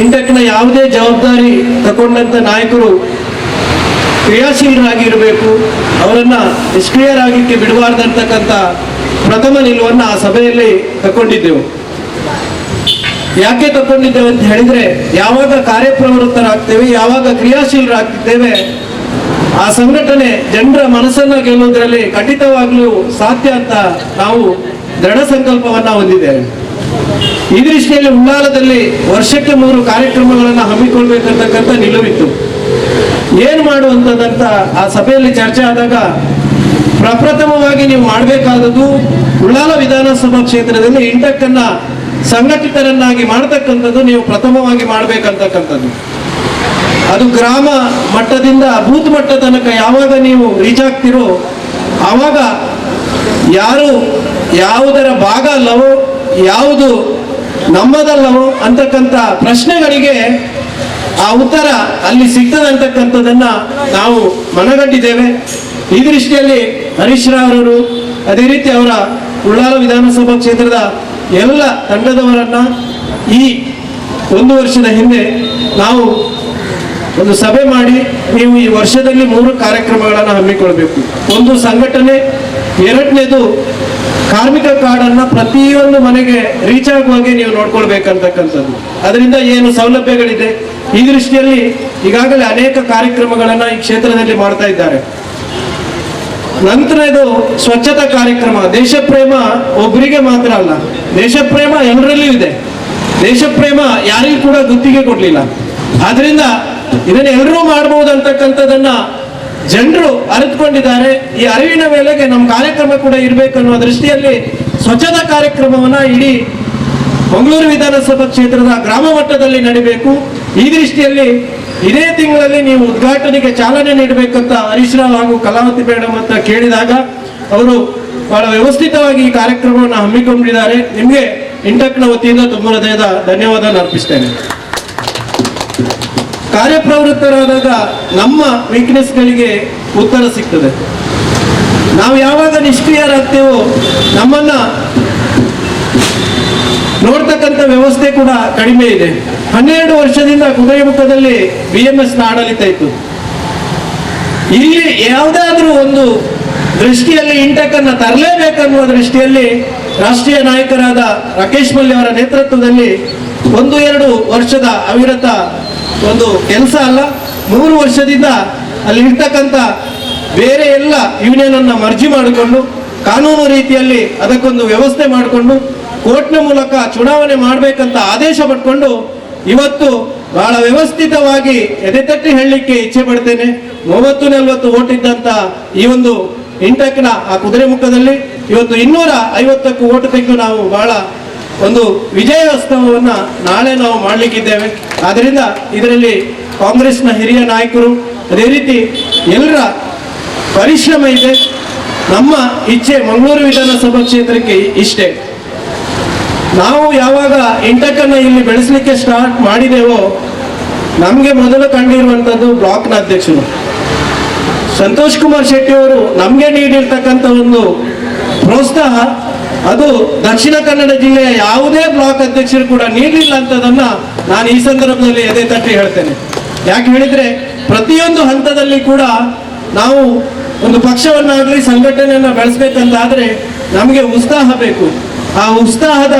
ಇಂಟಕ್ನ ಯಾವುದೇ ಜವಾಬ್ದಾರಿ ತಗೊಂಡಂತ ನಾಯಕರು ಕ್ರಿಯಾಶೀಲರಾಗಿ ಇರಬೇಕು, ಅವರನ್ನ ನಿಷ್ಕ್ರಿಯರಾಗಲಿಕ್ಕೆ ಬಿಡಬಾರ್ದಂತಕ್ಕಂಥ ಪ್ರಥಮ ನಿಲುವನ್ನು ಆ ಸಭೆಯಲ್ಲಿ ತಗೊಂಡಿದ್ದೆವು. ಯಾಕೆ ತಗೊಂಡಿದ್ದೇವೆ ಅಂತ ಹೇಳಿದ್ರೆ, ಯಾವಾಗ ಕಾರ್ಯಪ್ರವೃತ್ತರಾಗ್ತೇವೆ, ಯಾವಾಗ ಕ್ರಿಯಾಶೀಲರಾಗ್ತಿದ್ದೇವೆ, ಆ ಸಂಘಟನೆ ಜನರ ಮನಸ್ಸನ್ನ ಗೆಲ್ಲುವುದರಲ್ಲಿ ಖಂಡಿತವಾಗ್ಲೂ ಸಾಧ್ಯ ಅಂತ ನಾವು ದೃಢ ಸಂಕಲ್ಪವನ್ನ ಹೊಂದಿದ್ದೇವೆ. ಈ ದೃಷ್ಟಿಯಲ್ಲಿ ಉಳ್ಳಾಲದಲ್ಲಿ ವರ್ಷಕ್ಕೆ 3 ಕಾರ್ಯಕ್ರಮಗಳನ್ನು ಹಮ್ಮಿಕೊಳ್ಬೇಕಂತಕ್ಕಂಥ ನಿಲುವಿತ್ತು. ಏನು ಮಾಡುವಂಥದ್ದಂತ ಆ ಸಭೆಯಲ್ಲಿ ಚರ್ಚೆ ಆದಾಗ ಪ್ರಪ್ರಥಮವಾಗಿ ನೀವು ಮಾಡಬೇಕಾದದ್ದು ಉಳ್ಳಾಲ ವಿಧಾನಸಭಾ ಕ್ಷೇತ್ರದಲ್ಲಿ ಇಂಟಕ್ಕನ್ನ ಸಂಘಟಿತರನ್ನಾಗಿ ಮಾಡತಕ್ಕಂಥದ್ದು ನೀವು ಪ್ರಥಮವಾಗಿ ಮಾಡಬೇಕಂತಕ್ಕಂಥದ್ದು. ಅದು ಗ್ರಾಮ ಮಟ್ಟದಿಂದ ಬೂತ್ ಮಟ್ಟ ತನಕ ಯಾವಾಗ ನೀವು ರೀಚ್ ಆಗ್ತಿರೋ ಆವಾಗ ಯಾರು ಯಾವುದರ ಭಾಗ ಅಲ್ಲವೋ, ಯಾವುದು ನಮ್ಮದಲ್ಲವೋ ಅಂತಕ್ಕಂಥ ಪ್ರಶ್ನೆಗಳಿಗೆ ಆ ಉತ್ತರ ಅಲ್ಲಿ ಸಿಗ್ತದೆ ಅಂತಕ್ಕಂಥದ್ದನ್ನ ನಾವು ಮನಗಂಡಿದ್ದೇವೆ. ಈ ದೃಷ್ಟಿಯಲ್ಲಿ ಹರೀಶ್ ರಾವ್ ಅದೇ ರೀತಿ ಅವರ ಉಳ್ಳಾಲ ವಿಧಾನಸಭಾ ಕ್ಷೇತ್ರದ ಎಲ್ಲ ತಂಡದವರನ್ನ ಈ 1 ವರ್ಷದ ಹಿಂದೆ ನಾವು ಒಂದು ಸಭೆ ಮಾಡಿ ನೀವು ಈ ವರ್ಷದಲ್ಲಿ 3 ಕಾರ್ಯಕ್ರಮಗಳನ್ನು ಹಮ್ಮಿಕೊಳ್ಬೇಕು. ಒಂದು ಸಂಘಟನೆ, ಎರಡನೇದು ಕಾರ್ಮಿಕ ಕಾರ್ಡನ್ನು ಪ್ರತಿಯೊಂದು ಮನೆಗೆ ರೀಚ್ ಆಗುವಾಗೆ ನೀವು ನೋಡ್ಕೊಳ್ಬೇಕಂತಕ್ಕಂಥದ್ದು. ಅದರಿಂದ ಏನು ಸೌಲಭ್ಯಗಳಿದೆ ಈ ದೃಷ್ಟಿಯಲ್ಲಿ ಈಗಾಗಲೇ ಅನೇಕ ಕಾರ್ಯಕ್ರಮಗಳನ್ನ ಈ ಕ್ಷೇತ್ರದಲ್ಲಿ ಮಾಡ್ತಾ ಇದ್ದಾರೆ. ನಂತರ ಇದು ಸ್ವಚ್ಛತಾ ಕಾರ್ಯಕ್ರಮ. ದೇಶ ಪ್ರೇಮ ಒಬ್ಬರಿಗೆ ಮಾತ್ರ ಅಲ್ಲ, ದೇಶ ಪ್ರೇಮ ಎಲ್ಲರಲ್ಲಿಯೂ ಇದೆ. ದೇಶ ಪ್ರೇಮ ಯಾರಿಗೂ ಕೂಡ ಗುತ್ತಿಗೆ ಕೊಡ್ಲಿಲ್ಲ. ಆದ್ರಿಂದ ಇದನ್ನ ಎಲ್ಲರೂ ಮಾಡಬಹುದು ಅಂತಕ್ಕಂಥದ್ದನ್ನ ಜನರು ಅರಿತುಕೊಂಡಿದ್ದಾರೆ. ಈ ಅರಿವಿನ ಮೇಲೆಗೆ ನಮ್ಮ ಕಾರ್ಯಕ್ರಮ ಕೂಡ ಇರಬೇಕು ಅನ್ನುವ ದೃಷ್ಟಿಯಲ್ಲಿ ಸ್ವಚ್ಛತಾ ಕಾರ್ಯಕ್ರಮವನ್ನ ಇಡೀ ಮಂಗಳೂರು ವಿಧಾನಸಭಾ ಕ್ಷೇತ್ರದ ಗ್ರಾಮ ಮಟ್ಟದಲ್ಲಿ ನಡಿಬೇಕು. ಈ ದೃಷ್ಟಿಯಲ್ಲಿ ಇದೇ ತಿಂಗಳಲ್ಲಿ ನೀವು ಉದ್ಘಾಟನೆಗೆ ಚಾಲನೆ ನೀಡಬೇಕಂತ ಹರೀಶ್ ರಾವ್ ಹಾಗೂ ಕಲಾವತಿ ಮೇಡಮ್ ಅಂತ ಕೇಳಿದಾಗ ಅವರು ಬಹಳ ವ್ಯವಸ್ಥಿತವಾಗಿ ಈ ಕಾರ್ಯಕ್ರಮವನ್ನು ಹಮ್ಮಿಕೊಂಡಿದ್ದಾರೆ. ನಿಮಗೆ ಇಂಟಕ್ನ ವತಿಯಿಂದ ತುಂಬ ಹೃದಯದ ಧನ್ಯವಾದ ಅರ್ಪಿಸ್ತೇನೆ. ಕಾರ್ಯಪ್ರವೃತ್ತರಾದಾಗ ನಮ್ಮ ವೀಕ್ನೆಸ್ಗಳಿಗೆ ಉತ್ತರ ಸಿಗ್ತದೆ. ನಾವು ಯಾವಾಗ ನಿಷ್ಕ್ರಿಯರಾಗ್ತೇವೋ ನಮ್ಮನ್ನ ನೋಡ್ತಕ್ಕಂಥ ವ್ಯವಸ್ಥೆ ಕೂಡ ಕಡಿಮೆ ಇದೆ. 12 ವರ್ಷದಿಂದ ಕುದುರೆಮುಖದಲ್ಲಿ BMS ಆಡಳಿತ ಇತ್ತು. ಇಲ್ಲಿ ಯಾವುದಾದ್ರೂ ಒಂದು ದೃಷ್ಟಿಯಲ್ಲಿ ಇಂಟೆಕ್ ಅನ್ನ ತರಲೇಬೇಕನ್ನುವ ದೃಷ್ಟಿಯಲ್ಲಿ ರಾಷ್ಟ್ರೀಯ ನಾಯಕರಾದ ರಾಕೇಶ್ ಮಲ್ಲಿ ಅವರ ನೇತೃತ್ವದಲ್ಲಿ 1-2 ವರ್ಷದ ಅವಿರತ ಒಂದು ಕೆಲಸ ಅಲ್ಲ, 3 ವರ್ಷದಿಂದ ಅಲ್ಲಿ ಇರ್ತಕ್ಕಂಥ ಬೇರೆ ಎಲ್ಲ ಯೂನಿಯನ್ ಅನ್ನ ಮರ್ಜಿ ಮಾಡಿಕೊಂಡು ಕಾನೂನು ರೀತಿಯಲ್ಲಿ ಅದಕ್ಕೊಂದು ವ್ಯವಸ್ಥೆ ಮಾಡಿಕೊಂಡು ಕೋರ್ಟ್ನ ಮೂಲಕ ಚುನಾವಣೆ ಮಾಡಬೇಕಂತ ಆದೇಶ ಪಡ್ಕೊಂಡು ಇವತ್ತು ಬಹಳ ವ್ಯವಸ್ಥಿತವಾಗಿ ಎದೆತಟ್ಟಿ ಹೇಳಲಿಕ್ಕೆ ಇಚ್ಛೆ ಪಡ್ತೇನೆ. 30-40 ಓಟ್ ಇದ್ದಂತ ಈ ಒಂದು ಇಂಟಕ್ನ ಆ ಕುದುರೆಮುಖದಲ್ಲಿ ಇವತ್ತು 250ಕ್ಕೂ ಓಟ್ ತೆಗೆದು ನಾವು ಬಹಳ ಒಂದು ವಿಜಯೋತ್ಸವವನ್ನ ನಾಳೆ ನಾವು ಮಾಡಲಿಕ್ಕಿದ್ದೇವೆ. ಆದ್ದರಿಂದ ಇದರಲ್ಲಿ ಕಾಂಗ್ರೆಸ್ನ ಹಿರಿಯ ನಾಯಕರು ಅದೇ ರೀತಿ ಎಲ್ಲರ ಪರಿಶ್ರಮ ಇದೆ. ನಮ್ಮ ಇಚ್ಛೆ ಮಂಗಳೂರು ವಿಧಾನಸಭಾ ಕ್ಷೇತ್ರಕ್ಕೆ ಇಷ್ಟೇ. ನಾವು ಯಾವಾಗ ಇಂಟಕನ್ನ ಇಲ್ಲಿ ಬೆಳೆಸಲಿಕ್ಕೆ ಸ್ಟಾರ್ಟ್ ಮಾಡಿದೆವೋ ನಮಗೆ ಮೊದಲು ಕಂಡಿರುವಂಥದ್ದು ಬ್ಲಾಕ್ನ ಅಧ್ಯಕ್ಷರು ಸಂತೋಷ್ ಕುಮಾರ್ ಶೆಟ್ಟಿ ಅವರು ನಮಗೆ ನೀಡಿರ್ತಕ್ಕಂಥ ಒಂದು ಪ್ರೋತ್ಸಾಹ ಅದು ದಕ್ಷಿಣ ಕನ್ನಡ ಜಿಲ್ಲೆಯ ಯಾವುದೇ ಬ್ಲಾಕ್ ಅಧ್ಯಕ್ಷರು ಕೂಡ ನೀಡಲಿಲ್ಲ ಅಂತದನ್ನ ನಾನು ಈ ಸಂದರ್ಭದಲ್ಲಿ ಎದೆ ತಟ್ಟಿ ಹೇಳ್ತೇನೆ. ಯಾಕೆ ಹೇಳಿದ್ರೆ ಪ್ರತಿಯೊಂದು ಹಂತದಲ್ಲಿ ಕೂಡ ನಾವು ಒಂದು ಪಕ್ಷವನ್ನಾಗಲಿ ಸಂಘಟನೆಯನ್ನ ಬೆಳೆಸಬೇಕಂತಾದ್ರೆ ನಮಗೆ ಉತ್ಸಾಹ ಬೇಕು. ಆ ಉತ್ಸಾಹದ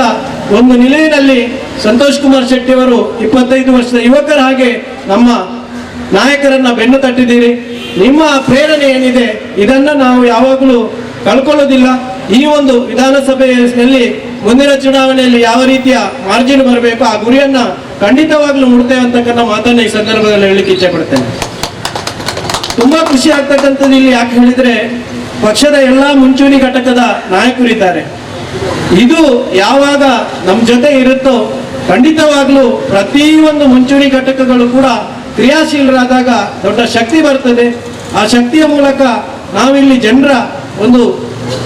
ಒಂದು ನಿಲುವಿನಲ್ಲಿ ಸಂತೋಷ್ ಕುಮಾರ್ ಶೆಟ್ಟಿ ಅವರು 25 ವರ್ಷದ ಯುವಕರ ಹಾಗೆ ನಮ್ಮ ನಾಯಕರನ್ನ ಬೆನ್ನು ತಟ್ಟಿದ್ದೀರಿ. ನಿಮ್ಮ ಪ್ರೇರಣೆ ಏನಿದೆ ಇದನ್ನ ನಾವು ಯಾವಾಗಲೂ ಕಳ್ಕೊಳ್ಳೋದಿಲ್ಲ. ಈ ಒಂದು ವಿಧಾನಸಭೆಯಲ್ಲಿ ಮುಂದಿನ ಚುನಾವಣೆಯಲ್ಲಿ ಯಾವ ರೀತಿಯ ಮಾರ್ಜಿನ್ ಬರಬೇಕು ಆ ಗುರಿಯನ್ನ ಖಂಡಿತವಾಗ್ಲೂ ಮುಡ್ತೇವೆ ಅಂತಕ್ಕಂಥ ಮಾತನ್ನ ಈ ಸಂದರ್ಭದಲ್ಲಿ ಹೇಳಲಿಕ್ಕೆ ಇಚ್ಛೆ ಪಡ್ತೇನೆ. ತುಂಬಾ ಖುಷಿ ಆಗ್ತಕ್ಕಂಥದ್ದು ಇಲ್ಲಿ ಯಾಕೆ ಹೇಳಿದ್ರೆ ಪಕ್ಷದ ಎಲ್ಲಾ ಮುಂಚೂಣಿ ಘಟಕದ ನಾಯಕರಿದ್ದಾರೆ. ಇದು ಯಾವಾಗ ನಮ್ಮ ಜೊತೆ ಇರುತ್ತೋ ಖಂಡಿತವಾಗ್ಲೂ ಪ್ರತಿಯೊಂದು ಮುಂಚೂಣಿ ಘಟಕಗಳು ಕೂಡ ಕ್ರಿಯಾಶೀಲರಾದಾಗ ದೊಡ್ಡ ಶಕ್ತಿ ಬರ್ತದೆ. ಆ ಶಕ್ತಿಯ ಮೂಲಕ ನಾವಿಲ್ಲಿ ಜನರ ಒಂದು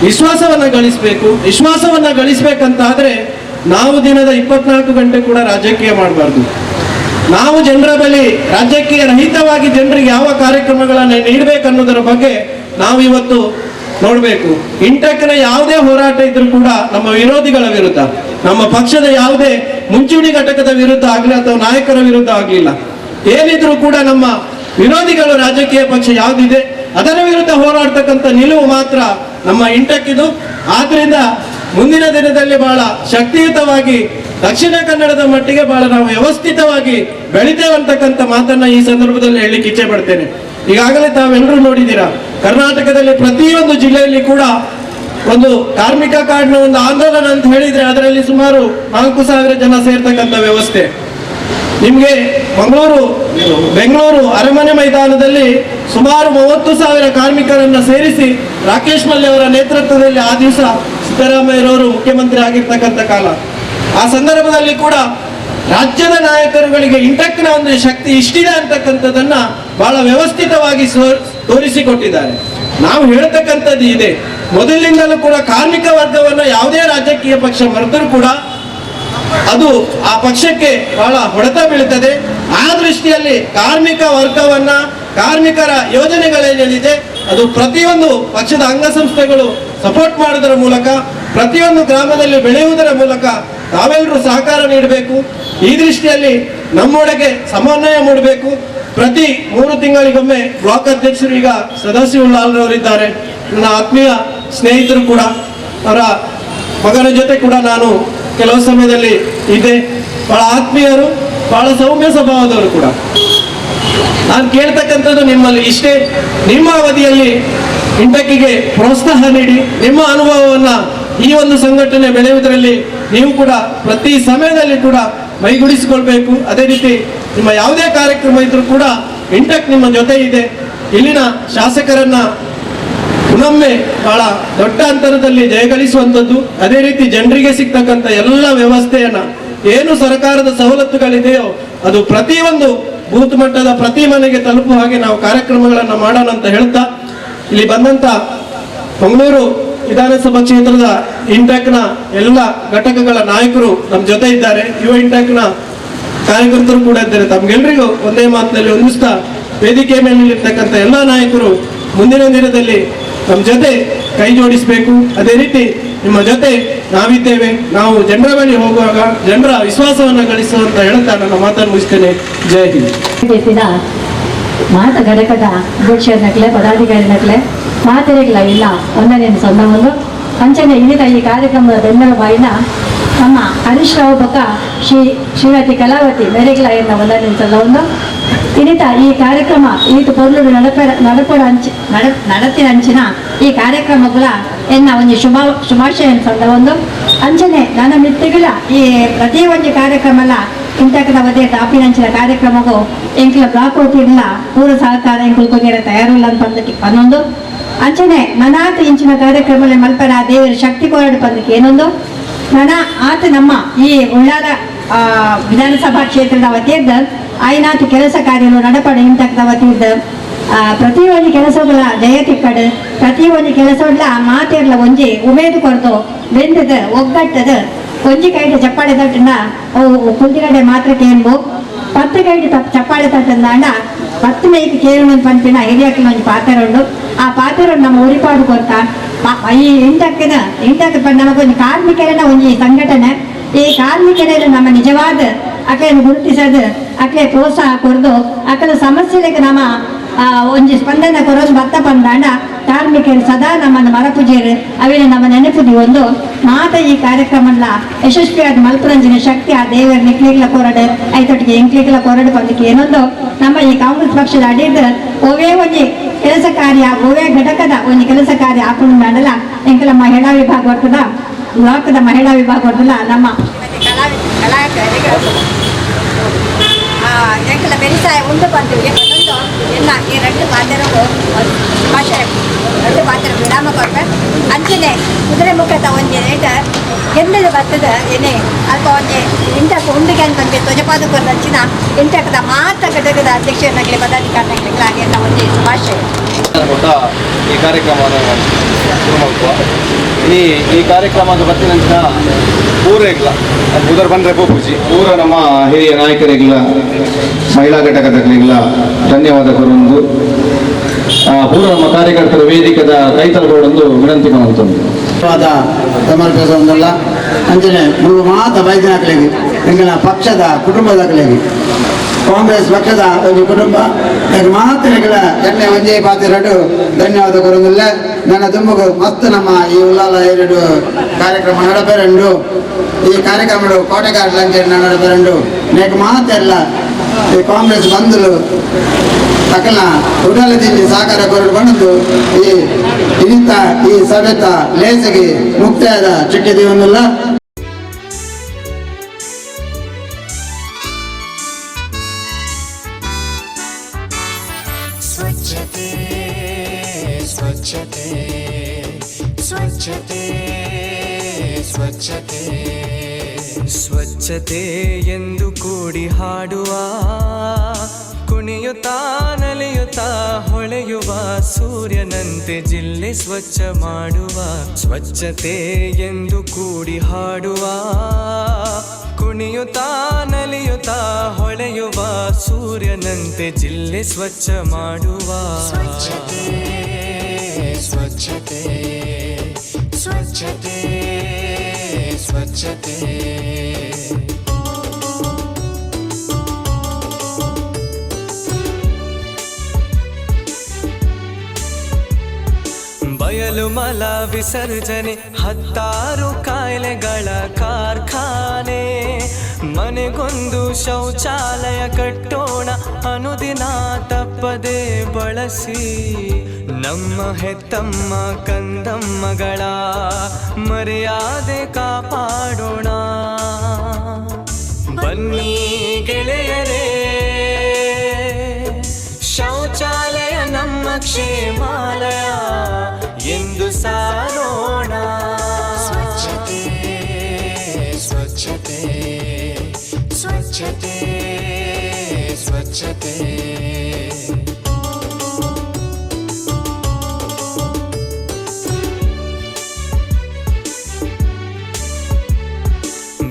ವಿಶ್ವಾಸವನ್ನ ಗಳಿಸಬೇಕು. ವಿಶ್ವಾಸವನ್ನ ಗಳಿಸಬೇಕಂತ ಆದ್ರೆ ನಾವು ದಿನದ 24 ಗಂಟೆ ಕೂಡ ರಾಜಕೀಯ ಮಾಡಬಾರ್ದು. ನಾವು ಜನರ ಬಳಿ ರಾಜಕೀಯ ರಹಿತವಾಗಿ ಜನರಿಗೆ ಯಾವ ಕಾರ್ಯಕ್ರಮಗಳನ್ನು ನೀಡಬೇಕನ್ನೋದರ ಬಗ್ಗೆ ನಾವು ಇವತ್ತು ನೋಡಬೇಕು. ಇಂಟಕ್ನ ಯಾವುದೇ ಹೋರಾಟ ಇದ್ರೂ ಕೂಡ ನಮ್ಮ ವಿರೋಧಿಗಳ ವಿರುದ್ಧ, ನಮ್ಮ ಪಕ್ಷದ ಯಾವುದೇ ಮುಂಚೂಣಿ ಘಟಕದ ವಿರುದ್ಧ ಆಗಲಿ ಅಥವಾ ನಾಯಕರ ವಿರುದ್ಧ ಆಗಲಿಲ್ಲ, ಏನಿದ್ರು ಕೂಡ ನಮ್ಮ ವಿರೋಧಿಗಳು ರಾಜಕೀಯ ಪಕ್ಷ ಯಾವುದಿದೆ ಅದರ ವಿರುದ್ಧ ಹೋರಾಡ್ತಕ್ಕಂಥ ನಿಲುವು ಮಾತ್ರ ನಮ್ಮ ಇಂಟಕ್ ಇದು. ಆದ್ರಿಂದ ಮುಂದಿನ ದಿನದಲ್ಲಿ ಬಹಳ ಶಕ್ತಿಯುತವಾಗಿ ದಕ್ಷಿಣ ಕನ್ನಡದ ಮಟ್ಟಿಗೆ ಬಹಳ ನಾವು ವ್ಯವಸ್ಥಿತವಾಗಿ ಬೆಳಿತೇವಂತಕ್ಕಂಥ ಮಾತನ್ನ ಈ ಸಂದರ್ಭದಲ್ಲಿ ಹೇಳಲಿಕ್ಕೆ ಇಚ್ಛೆ ಪಡ್ತೇನೆ. ಈಗಾಗಲೇ ತಾವೆಲ್ಲರೂ ನೋಡಿದ್ದೀರಾ, ಕರ್ನಾಟಕದಲ್ಲಿ ಪ್ರತಿಯೊಂದು ಜಿಲ್ಲೆಯಲ್ಲಿ ಕೂಡ ಒಂದು ಕಾರ್ಮಿಕ ಕಾರ್ಡ್ನ ಒಂದು ಆಂದೋಲನ ಅಂತ ಹೇಳಿದ್ರೆ ಅದರಲ್ಲಿ ಸುಮಾರು 4,000 ಜನ ಸೇರ್ತಕ್ಕಂಥ ವ್ಯವಸ್ಥೆ. ನಿಮ್ಗೆ ಬೆಂಗಳೂರು ಅರಮನೆ ಮೈದಾನದಲ್ಲಿ ಸುಮಾರು 30,000 ಕಾರ್ಮಿಕರನ್ನ ಸೇರಿಸಿ ರಾಕೇಶ್ ಮಲ್ಲಿ ಅವರ ನೇತೃತ್ವದಲ್ಲಿ ಆ ದಿವಸ ಸಿದ್ದರಾಮಯ್ಯರವರು ಮುಖ್ಯಮಂತ್ರಿ ಆಗಿರ್ತಕ್ಕಂಥ ಕಾಲ. ಆ ಸಂದರ್ಭದಲ್ಲಿ ಕೂಡ ರಾಜ್ಯದ ನಾಯಕರುಗಳಿಗೆ ಇಂಟಕ್ನ ಒಂದು ಶಕ್ತಿ ಇಷ್ಟಿದೆ ಅಂತಕ್ಕಂಥದ್ದನ್ನ ಬಹಳ ವ್ಯವಸ್ಥಿತವಾಗಿ ತೋರಿಸಿಕೊಟ್ಟಿದ್ದಾರೆ. ನಾವು ಹೇಳ್ತಕ್ಕಂಥದ್ದು ಇದೆ, ಮೊದಲಿನಿಂದಲೂ ಕೂಡ ಕಾರ್ಮಿಕ ವರ್ಗವನ್ನ ಯಾವುದೇ ರಾಜಕೀಯ ಪಕ್ಷ ಮರೆತರೂ ಕೂಡ ಅದು ಆ ಪಕ್ಷಕ್ಕೆ ಬಹಳ ಹೊಡೆತ ಬೀಳುತ್ತದೆ. ಆ ದೃಷ್ಟಿಯಲ್ಲಿ ಕಾರ್ಮಿಕ ವರ್ಗವನ್ನ, ಕಾರ್ಮಿಕರ ಯೋಜನೆಗಳೇನಿದೆ ಅದು ಪ್ರತಿಯೊಂದು ಪಕ್ಷದ ಅಂಗಸಂಸ್ಥೆಗಳು ಸಪೋರ್ಟ್ ಮಾಡುವುದರ ಮೂಲಕ, ಪ್ರತಿಯೊಂದು ಗ್ರಾಮದಲ್ಲಿ ಬೆಳೆಯುವುದರ ಮೂಲಕ ತಾವೆಲ್ಲರೂ ಸಹಕಾರ ನೀಡಬೇಕು. ಈ ದೃಷ್ಟಿಯಲ್ಲಿ ನಮ್ಮೊಳಗೆ ಸಮನ್ವಯ ಮೂಡಬೇಕು. ಪ್ರತಿ 3 ತಿಂಗಳಿಗೊಮ್ಮೆ ಬ್ಲಾಕ್ ಅಧ್ಯಕ್ಷರು ಈಗ ಸದಾಶಿವಲಾಲ್ರವರಿದ್ದಾರೆ, ನನ್ನ ಆತ್ಮೀಯ ಸ್ನೇಹಿತರು ಕೂಡ. ಅವರ ಮಗನ ಜೊತೆ ಕೂಡ ನಾನು ಕೆಲವು ಸಮಯದಲ್ಲಿ ಇದ್ದೆ. ಬಹಳ ಆತ್ಮೀಯರು, ಬಹಳ ಸೌಮ್ಯ ಸ್ವಭಾವದವರು ಕೂಡ. ನಾನು ಕೇಳ್ತಕ್ಕಂಥದ್ದು ನಿಮ್ಮಲ್ಲಿ ಇಷ್ಟೇ, ನಿಮ್ಮ ಅವಧಿಯಲ್ಲಿ ಇಂಟಕ್ಕಿಗೆ ಪ್ರೋತ್ಸಾಹ ನೀಡಿ ನಿಮ್ಮ ಅನುಭವವನ್ನು ಈ ಒಂದು ಸಂಘಟನೆ ಬೆಳೆಯುವುದರಲ್ಲಿ ನೀವು ಕೂಡ ಪ್ರತಿ ಸಮಯದಲ್ಲಿ ಕೂಡ ಮೈಗೂಡಿಸಿಕೊಳ್ಬೇಕು. ಅದೇ ರೀತಿ ನಿಮ್ಮ ಯಾವುದೇ ಕಾರ್ಯಕ್ರಮ ಇದ್ರೂ ಕೂಡ ಇಂಟಕ್ ನಿಮ್ಮ ಜೊತೆ ಇದೆ. ಇಲ್ಲಿನ ಶಾಸಕರನ್ನ ಪುನೊಮ್ಮೆ ಬಹಳ ದೊಡ್ಡ ಅಂತರದಲ್ಲಿ ಜಯಗಳಿಸುವಂಥದ್ದು, ಅದೇ ರೀತಿ ಜನರಿಗೆ ಸಿಗ್ತಕ್ಕಂಥ ಎಲ್ಲ ವ್ಯವಸ್ಥೆಯನ್ನ, ಏನು ಸರ್ಕಾರದ ಸವಲತ್ತುಗಳಿದೆಯೋ ಅದು ಪ್ರತಿಯೊಂದು ಬೂತ್ ಮಟ್ಟದ ಪ್ರತಿ ಮನೆಗೆ ತಲುಪುವ ಹಾಗೆ ನಾವು ಕಾರ್ಯಕ್ರಮಗಳನ್ನು ಮಾಡೋಣ ಅಂತ ಹೇಳ್ತಾ, ಇಲ್ಲಿ ಬಂದಂತ ಮಂಗಳೂರು ವಿಧಾನಸಭಾ ಕ್ಷೇತ್ರದ ಇಂಟಕ್ನ ಎಲ್ಲ ಘಟಕಗಳ ನಾಯಕರು ನಮ್ಮ ಜೊತೆ ಇದ್ದಾರೆ, ಯುವ ಇಂಟಕ್ನ ಕಾರ್ಯಕರ್ತರು ಕೂಡ ಇದ್ದಾರೆ. ತಮ್ಗೆಲ್ರಿಗೂ ಒಂದೇ ಮಾತಿನಲ್ಲಿ ಹೊಂದಿಸ್ತಾ, ವೇದಿಕೆ ಮೇಲಿರ್ತಕ್ಕಂಥ ಎಲ್ಲ ನಾಯಕರು ಮುಂದಿನ ದಿನದಲ್ಲಿ ನಮ್ಮ ಜೊತೆ ಕೈ ಜೋಡಿಸಬೇಕು. ಅದೇ ರೀತಿ ನಿಮ್ಮ ಜೊತೆ ನಾವಿದ್ದೇವೆ. ನಾವು ಜನರ ಬಳಿ ಹೋಗುವಾಗ ಜನರ ವಿಶ್ವಾಸವನ್ನು ಗಳಿಸುವಂತ ಹೇಳ್ತಾ ನನ್ನ ಮಾತನ್ನು ಮುಗಿಸ್ತೇನೆ. ಜೈ ಹಿಂದ್.
ಮಾತ ಘಟಕದ ಅಧ್ಯಕ್ಷರನಕ್ಲೆ ಪದಾಧಿಕಾರಿನಕ್ಲೆ ಮಾತೆರೆಗಳ ಇಲ್ಲ ಒಂದನೇ ಸಂದರ್ಭ ಅಂಚನೆ ಇನ್ನಿತ ಈ ಕಾರ್ಯಕ್ರಮದ ಬೆಂಬಲ ಬಾಯಿನ ನಮ್ಮ ಹರೀಶ್ ರಾವ್ ಬೊಕ್ಕ ಶ್ರೀಮತಿ ಕಲಾವತಿ ಮೆರೆಗಿಲ ಎನ್ನ ಒಂದನೇ ಸಂದರ್ಭ ಇನ್ನಿತ ಈ ಕಾರ್ಯಕ್ರಮ ಈತು ಪೊರ್ಲುಡು ನಡತಿನಂಚಿನ ಈ ಕಾರ್ಯಕ್ರಮಗಳ ಎನ್ನ ಒಂದು ಶುಭಾಶಯ ಸಂದರ್ಭ ಅಂಚನೆ ನನ್ನ ಮಿತ್ರಗಳ ಈ ಪ್ರತಿ ಒಂದು ಕಾರ್ಯಕ್ರಮಲ ಇಂಟಕದ ವದೇ ದಾಪಿನಂಚಿನ ಕಾರ್ಯಕ್ರಮಗೂ ಎಂಕ್ಲ ಬ್ಲಾಕ್ ಹೋಗ್ತಿರ್ಲಿಲ್ಲ ಪೂರ್ವ ಸಹಕಾರ ಎಂಕುಲ್ಕೊಗಿರ ತಯಾರಿಲ್ಲ ಅಂತ ಪನ್ನೊಂದು ಅಂಚನೆ ನನಾತ ಇಂಚಿನ ಕಾರ್ಯಕ್ರಮ ಮಲ್ಪನ ದೇವರ ಶಕ್ತಿ ಕೋರಾಡು ಪಂದಕ್ಕೆ ಏನೊಂದು ನನ ಆತ ನಮ್ಮ ಈ ಉಳ್ಳಾಲ ವಿಧಾನಸಭಾ ಕ್ಷೇತ್ರದ ವತಿಯಿಂದ ಆಯ್ನಾತು ಕೆಲಸ ಕಾರ್ಯಗಳು ನಡಪಡ ಇಂಟಕದ ವತಿಯಿಂದ ಪ್ರತಿಯೊಂದು ಕೆಲಸಗಳ ಜಯತಿಕ್ಕಡು ಪ್ರತಿಯೊಂದು ಕೆಲಸಗಳ ಮಾತೆರ್ಲ ಒಂಜಿ ಉಮೇದು ಕೊರತು ಬೆಂದದ ಒಗ್ಗಟ್ಟದ ಒಂಜಿ ಕೈಡ್ ಚಪ್ಪಾಳೆ ತಟ್ಟನ ಕುಂದಿಗಡೆ ಮಾತ್ರ ಕೇಂಬು 10 ಕೈಡ್ ಚಪ್ಪಾಳೆ ತಟ್ಟಂದಾಂಡ 10 ಮೇಯ್ക്ക് ಕೇರಣ ಪಂಪಿನ ಹಿರಿಯಕ್ಕೆ ಒಂದು ಪಾತ್ರ ಉಂಡು. ಆ ಪಾತ್ರ ನಮ್ಮ ಉರಿಪಾಡು ಕೊಡ್ತಾ ಈ ಇಂಟಕ್ಕೆ ನಮಗೊಂದು ಕಾರ್ಮಿಕರನ್ನ ಒಂದು ಸಂಘಟನೆ. ಈ ಕಾರ್ಮಿಕರಲ್ಲಿ ನಮ್ಮ ನಿಜವಾದ ಅಕ್ಲೆಯನ್ನು ಗುರುತಿಸೋದು, ಅಕ್ಲೆ ಪ್ರೋತ್ಸಾಹ ಕೊಡೋದು, ಅಕ್ಕಲ ಸಮಸ್ಯೆಗೆ ನಮ್ಮ ಒಂಜಿ ಸ್ಪಂದನೆ ಕೊರೋದು ಬತ್ತ ಪಂದಾಂಡ ಕಾರ್ಮಿಕರು ಸದಾ ನಮ್ಮನ್ನು ಮರಪುಜೇರು ಅವೇನು ನಮ್ಮ ನೆನಪುದಿ ಒಂದು ಮಾತ ಈ ಕಾರ್ಯಕ್ರಮಲ್ಲ ಯಶಸ್ವಿಯಾದ ಮಲ್ಪುರಂಜಿನ ಶಕ್ತಿ ಆ ದೇವರ ನಿಕ್ಲಿಗ್ಲ ಕೊರಡು ಐತೊಟ್ಟಿಗೆ ಎಂಕ್ಲಿಗ್ಲ ಕೊರಡು ಬಂದಕ್ಕೆ ಏನೊಂದು ನಮ್ಮ ಈ ಕಾಂಗ್ರೆಸ್ ಪಕ್ಷದ ಅಡಿದ ಒವೇ ಒಂದು ಕೆಲಸ ಕಾರ್ಯ ಒವೇ ಘಟಕದ ಒಂದು ಕೆಲಸ ಕಾರ್ಯ ಹಾಕೊಂಡು ಮಾಡಲ್ಲ ಎಂಕಲ ಮಹಿಳಾ ವಿಭಾಗ ಬರ್ತದ ಬ್ಲಾಕ್ದ ಮಹಿಳಾ ವಿಭಾಗ ಬರ್ತಲ್ಲ ನಮ್ಮ ಎಂಕಲ ವ್ಯವಸಾಯ ಉಂಟು ಬಂದಿವೆ ಎಲ್ಲ ಈ 2 ಪಾತ್ರಕ್ಕೂ ಭಾಷೆ 2 ಪಾತ್ರ ವಿರಾಮ ಕೊಡ್ಬೇಕು. ಅಂಚನೆ ಕುದುರೆ ಮುಖದ ಒಂದು ರೇಟ ಎಂದದ ಬರ್ತದ ಏನೇ ಅಲ್ಪ ಒಂದು ಇಂಟಕ್ಕೆ ಉಂಡಿಗೆ ಅಂತಂದ್ರೆ ಧ್ವಜಪಾದ ಕೊರಂಚಿನ ಇಂಟಕದ ಮಾತ ಘಟಕದ ಅಧ್ಯಕ್ಷರನ್ನಾಗಲಿ ಪದಾಧಿಕಾರಿಗಳಾಗಲಿ ಎಲ್ಲ ಒಂದು ಭಾಷೆ
ಈ ಕಾರ್ಯಕ್ರಮವನ್ನು ಶುರು ಮಾಡುವ ಈ ಕಾರ್ಯಕ್ರಮದ ಬರ್ತಿನಂಚಿನ ಪೂರೈಗ್ಲ ಉದರ್ ಬಂದರೆ ಪೂಜಿ ಪೂರ ನಮ್ಮ ಹಿರಿಯ ನಾಯಕರಿಗಿಲ್ಲ ಮಹಿಳಾ ಘಟಕದಗಳಿಗಿಲ್ಲ ಧನ್ಯವಾದ ಕೊರೊಂದು ಪೂರ ನಮ್ಮ ಕಾರ್ಯಕರ್ತರ ವೇದಿಕೆದ ರೈತರುಗಳೊಂದು ವಿನಂತಿ ಮಾಡುತ್ತಂದು
ಸಮರ್ಪಿಸುವುದಿಲ್ಲ ಅಂಚನೆ ಮೂರು ಮಾತ ವೈದ್ಯನಾಗಲಿಗೆ ಎಂಗಳ ಪಕ್ಷದ ಕುಟುಂಬದಾಗಲಿಗೆ ಕಾಂಗ್ರೆಸ್ ಪಕ್ಷದ ಒಂದು ಕುಟುಂಬ ಮಾತನೆಗಳ ಎಣ್ಣೆ ಒಂದೇ ಪಾತ್ರ ಧನ್ಯವಾದ ಕೊರೊಂದಿಲ್ಲ. ನನ್ನ ತುಂಬು ಮಸ್ತ್ ನಮ್ಮ ಈ ಉಲ್ಲಾಲ 2 ಕಾರ್ಯಕ್ರಮ ನಡಪೆರಂಡು ಈ ಕಾರ್ಯಕ್ರಮ ಕೋಟೆಗಾರ ಲಂಚನ ನಡಪೆರಂಡು ನೆಕ್ ಮಾತೆಲ್ಲ ಈ ಕಾಂಗ್ರೆಸ್ ಬಂಧುಲು ಅಕಲ್ನ ಉಡಾಲದಲ್ಲಿ ಸಹಕಾರ ಕೊರಡು ಈ ಇನಿತ ಈ ಸಭೆತ ಲೇಸಿಗೆ ಮುಕ್ತಾಯದ ಚಿಕ್ಕಿದೀವನ್ನೆಲ್ಲ
ಸ್ವಚ್ಛತೆ ಸ್ವಚ್ಛತೆ ಸ್ವಚ್ಛತೆ ಸ್ವಚ್ಛತೆ ಸ್ವಚ್ಛತೆ ಎಂದು ಕೂಡಿ ಹಾಡುವ ಕುಣಿಯುತ್ತಾ ನಲಿಯುತ್ತಾ ಹೊಳೆಯುವ ಸೂರ್ಯನಂತೆ ಜಿಲ್ಲೆ ಸ್ವಚ್ಛ ಮಾಡುವ, ಸ್ವಚ್ಛತೆ ಎಂದು ಕೂಡಿ ಹಾಡುವ, ಕುಣಿಯುತ್ತಾ ನಲಿಯುತ್ತಾ ಹೊಳೆಯುವ ಸೂರ್ಯನಂತೆ ಜಿಲ್ಲೆ ಸ್ವಚ್ಛ ಮಾಡುವ. ಸ್ವಚ್ಛತೆ ಸ್ವಚ್ಛತೆ ಸ್ವಚ್ಛತೆ ಸ್ವಚ್ಛತೆ. ಬಯಲು ಮಲ ವಿಸರ್ಜನೆ, ಹತ್ತಾರು ಕಾಯಿಲೆಗಳ ಕಾರ್ಖಾನೆ, ಮನೆಗೊಂದು ಶೌಚಾಲಯ ಕಟ್ಟೋಣ ಅನುದಿನ ತಪ್ಪದೆ ಬಳಸಿ. ನಮ್ಮ ಹೆತ್ತಮ್ಮ ಕಂದಮ್ಮಗಳ ಮರ್ಯಾದೆ ಕಾಪಾಡೋಣ. ಬನ್ನಿ ಗೆಳೆಯರೇ, ಶೌಚಾಲಯ ನಮ್ಮ ಕ್ಷೇಮಾಲಯ ಎಂದು ಸಾರೋಣ. ಸ್ವಚ್ಛತೆ ಸ್ವಚ್ಛತೆ ಸ್ವಚ್ಛತೆ ಸ್ವಚ್ಛತೆ.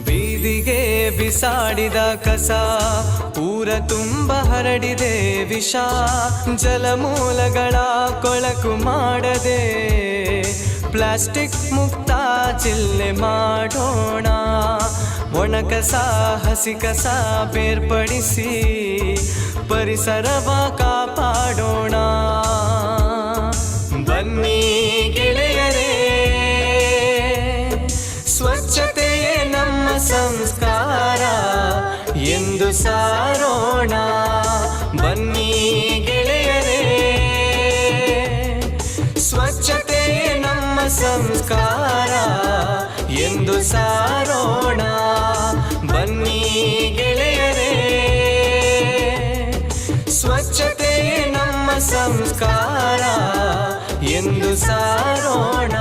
ಬೀದಿಗೆ ಬಿಸಾಡಿದ ಕಸ ಊರ ತುಂಬ ಹರಡಿದೆ ವಿಷ. ಜಲಮೂಲಗಳ ಕೊಳಕು ಮಾಡದೆ ಪ್ಲಾಸ್ಟಿಕ್ ಮುಕ್ತ ಜಿಲ್ಲೆ ಮಾಡೋಣ. ಒಣ ಕಸ ಹಸಿ ಕಸ ಬೇರ್ಪಡಿಸಿ ಪರಿಸರವ ಕಾಪಾಡೋಣ. ಬನ್ನಿ ಗೆಳೆಯರೇ, ಸ್ವಚ್ಛತೆಯೇ ನಮ್ಮ ಸಂಸ್ಕಾರ ಎಂದು ಸಾರೋಣ. ಬನ್ನಿ ಗೆಳೆಯರೇ, ಸ್ವಚ್ಛತೆಯೇ ನಮ್ಮ ಸಂಸ್ಕಾರ ಎಂದು ಸಾರೋಣ. ಬನ್ನಿ ಗೆಳೆಯರೇ, ಸ್ವಚ್ಛತೆಯೇ ನಮ್ಮ ಸಂಸ್ಕಾರ ಎಂದು ಸಾರೋಣ.